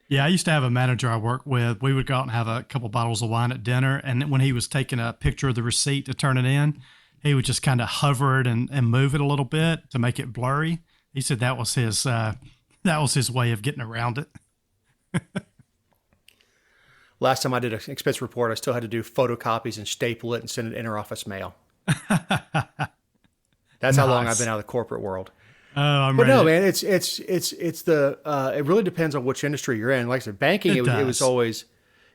Yeah, I used to have a manager I worked with. We would go out and have a couple bottles of wine at dinner, and when he was taking a picture of the receipt to turn it in, he would just kind of hover it and move it a little bit to make it blurry. He said that was his way of getting around it. Last time I did an expense report, I still had to do photocopies and staple it and send it interoffice mail. That's how long I've been out of the corporate world. Oh, I'm but ready. No, man, it's it really depends on which industry you're in. Like I said, banking, it was always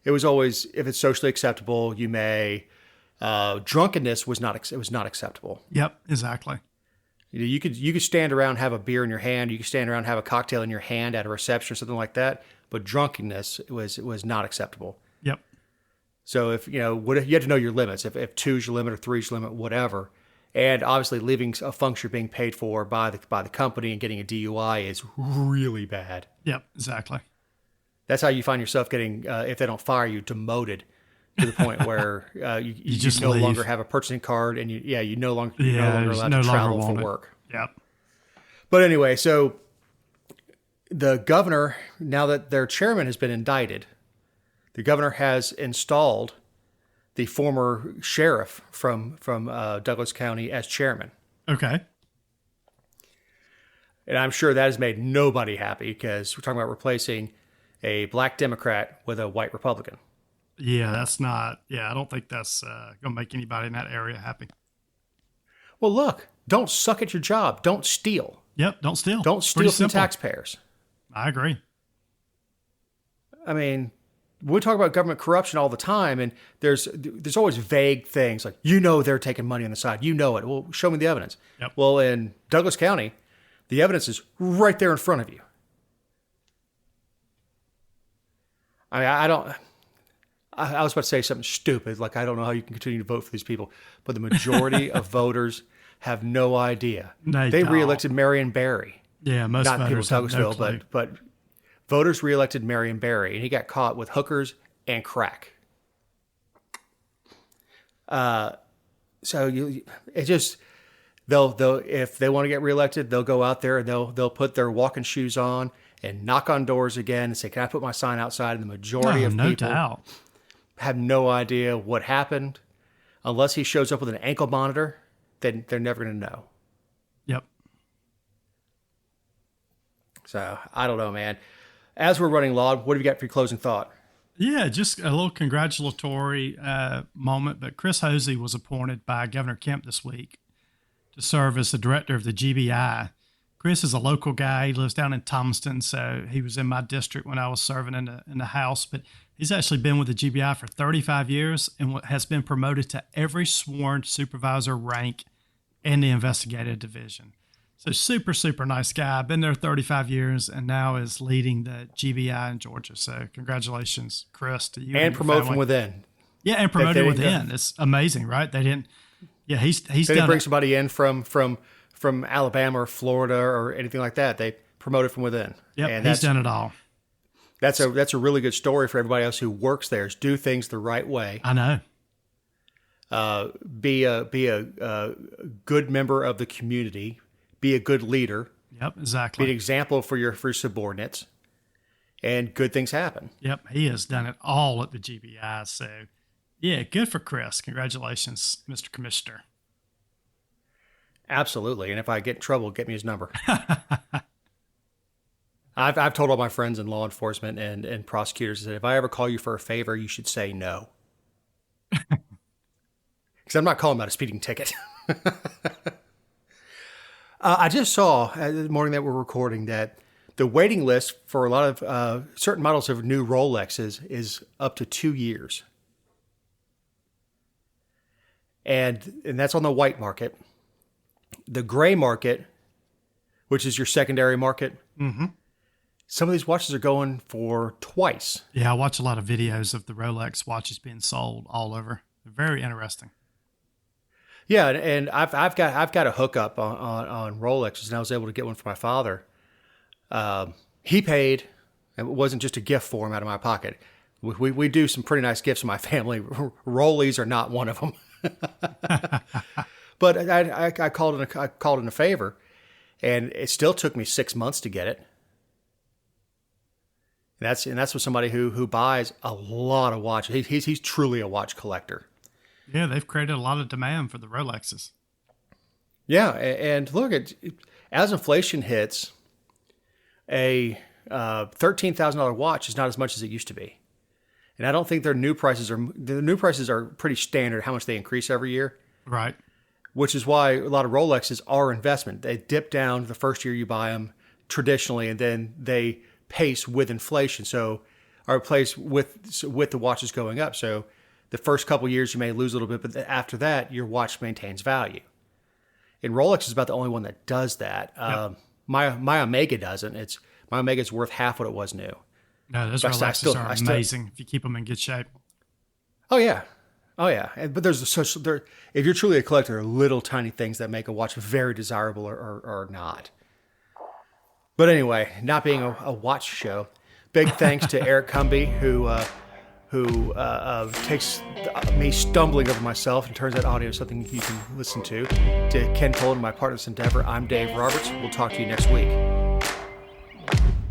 if it's socially acceptable, you may. Drunkenness was not acceptable. Yep, exactly. You could stand around, have a beer in your hand. You could stand around, have a cocktail in your hand at a reception or something like that. But drunkenness was not acceptable. Yep. So if you had to know your limits. If 2 is your limit or 3 is your limit, whatever. And obviously, leaving a function being paid for by the company and getting a DUI is really bad. Yep, exactly. That's how you find yourself getting, if they don't fire you, demoted to the point where you just no longer have a purchasing card, and you're no longer allowed to travel for work. Yep. But anyway, so the governor, now that their chairman has been indicted, the governor has installed the former sheriff from Douglas County as chairman. Okay. And I'm sure that has made nobody happy because we're talking about replacing a black Democrat with a white Republican. Yeah, that's not. Yeah, I don't think that's gonna make anybody in that area happy. Well, look, don't suck at your job. Don't steal. Yep, don't steal. Don't It's pretty steal from simple. taxpayers. I agree. I mean, we talk about government corruption all the time, and there's always vague things like, they're taking money on the side. You know it. Well, show me the evidence. Yep. Well, in Douglas County, the evidence is right there in front of you. I mean, I was about to say something stupid, like I don't know how you can continue to vote for these people, but the majority of voters have no idea. They don't. reelected Marion Barry. Yeah, most Not people voters in have no Douglasville, clue. but voters reelected Marion Barry, and he got caught with hookers and crack. So they'll if they want to get reelected, they'll go out there and they'll put their walking shoes on and knock on doors again and say, "Can I put my sign outside?" And the majority of no people doubt. have no idea what happened. Unless he shows up with an ankle monitor, then they're never going to know. Yep. So I don't know, man. As we're running long, what have you got for your closing thought? Yeah, just a little congratulatory moment. But Chris Hosey was appointed by Governor Kemp this week to serve as the director of the GBI. Chris is a local guy. He lives down in Thomaston, so he was in my district when I was serving in the House. But he's actually been with the GBI for 35 years and has been promoted to every sworn supervisor rank in the investigative division. So super, super nice guy. Been there 35 years and now is leading the GBI in Georgia. So congratulations, Chris, to you. And promote from within. Yeah, and promoted within. It's amazing, right? They didn't. Yeah, he's They done didn't bring it. somebody in from Alabama or Florida or anything like that. They promoted from within. Yep, and he's done it all. That's a really good story for everybody else who works there. Is do things the right way. I know. Be a good member of the community. Be a good leader. Yep, Be exactly. an example for your subordinates, and good things happen. Yep, he has done it all at the GBI. So, yeah, good for Chris. Congratulations, Mr. Commissioner. Absolutely. And if I get in trouble, get me his number. I've told all my friends in law enforcement and prosecutors that if I ever call you for a favor, you should say no. Because I'm not calling about a speeding ticket. I just saw the morning that we're recording that the waiting list for a lot of certain models of new Rolexes is up to 2 years. And that's on the white market. The gray market, which is your secondary market, some of these watches are going for twice. Yeah, I watch a lot of videos of the Rolex watches being sold all over. They're very interesting. Yeah, and I've got a hookup on Rolexes, and I was able to get one for my father. He paid, and it wasn't just a gift for him out of my pocket. We do some pretty nice gifts in my family. Rollies are not one of them. But I called in a favor, and it still took me 6 months to get it. And that's with somebody who buys a lot of watches. He's truly a watch collector. Yeah, they've created a lot of demand for the Rolexes. Yeah, and look, as inflation hits, a $13,000 watch is not as much as it used to be. And I don't think the new prices are pretty standard, how much they increase every year. Right. Which is why a lot of Rolexes are investment. They dip down the first year you buy them traditionally, and then they pace with inflation. So are placed with the watches going up. So the first couple of years you may lose a little bit, but after that your watch maintains value. And Rolex is about the only one that does that. Yep. My Omega doesn't. My Omega's worth half what it was new. No, those But I Rolexes are amazing if you keep them in good shape. Oh yeah. But there's if you're truly a collector, there are little tiny things that make a watch very desirable or not. But anyway, not being a watch show, big thanks to Eric Cumby who takes me stumbling over myself and turns that audio into something you can listen to. To Ken Poland, my partner in this endeavor, I'm Dave Roberts. We'll talk to you next week.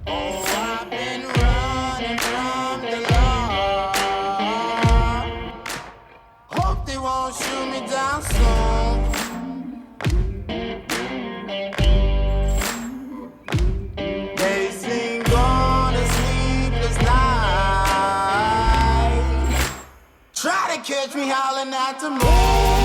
I've been running from the law. Hope they won't shoot me down soon. They sing on a sleepless night. catch me howling at the moon.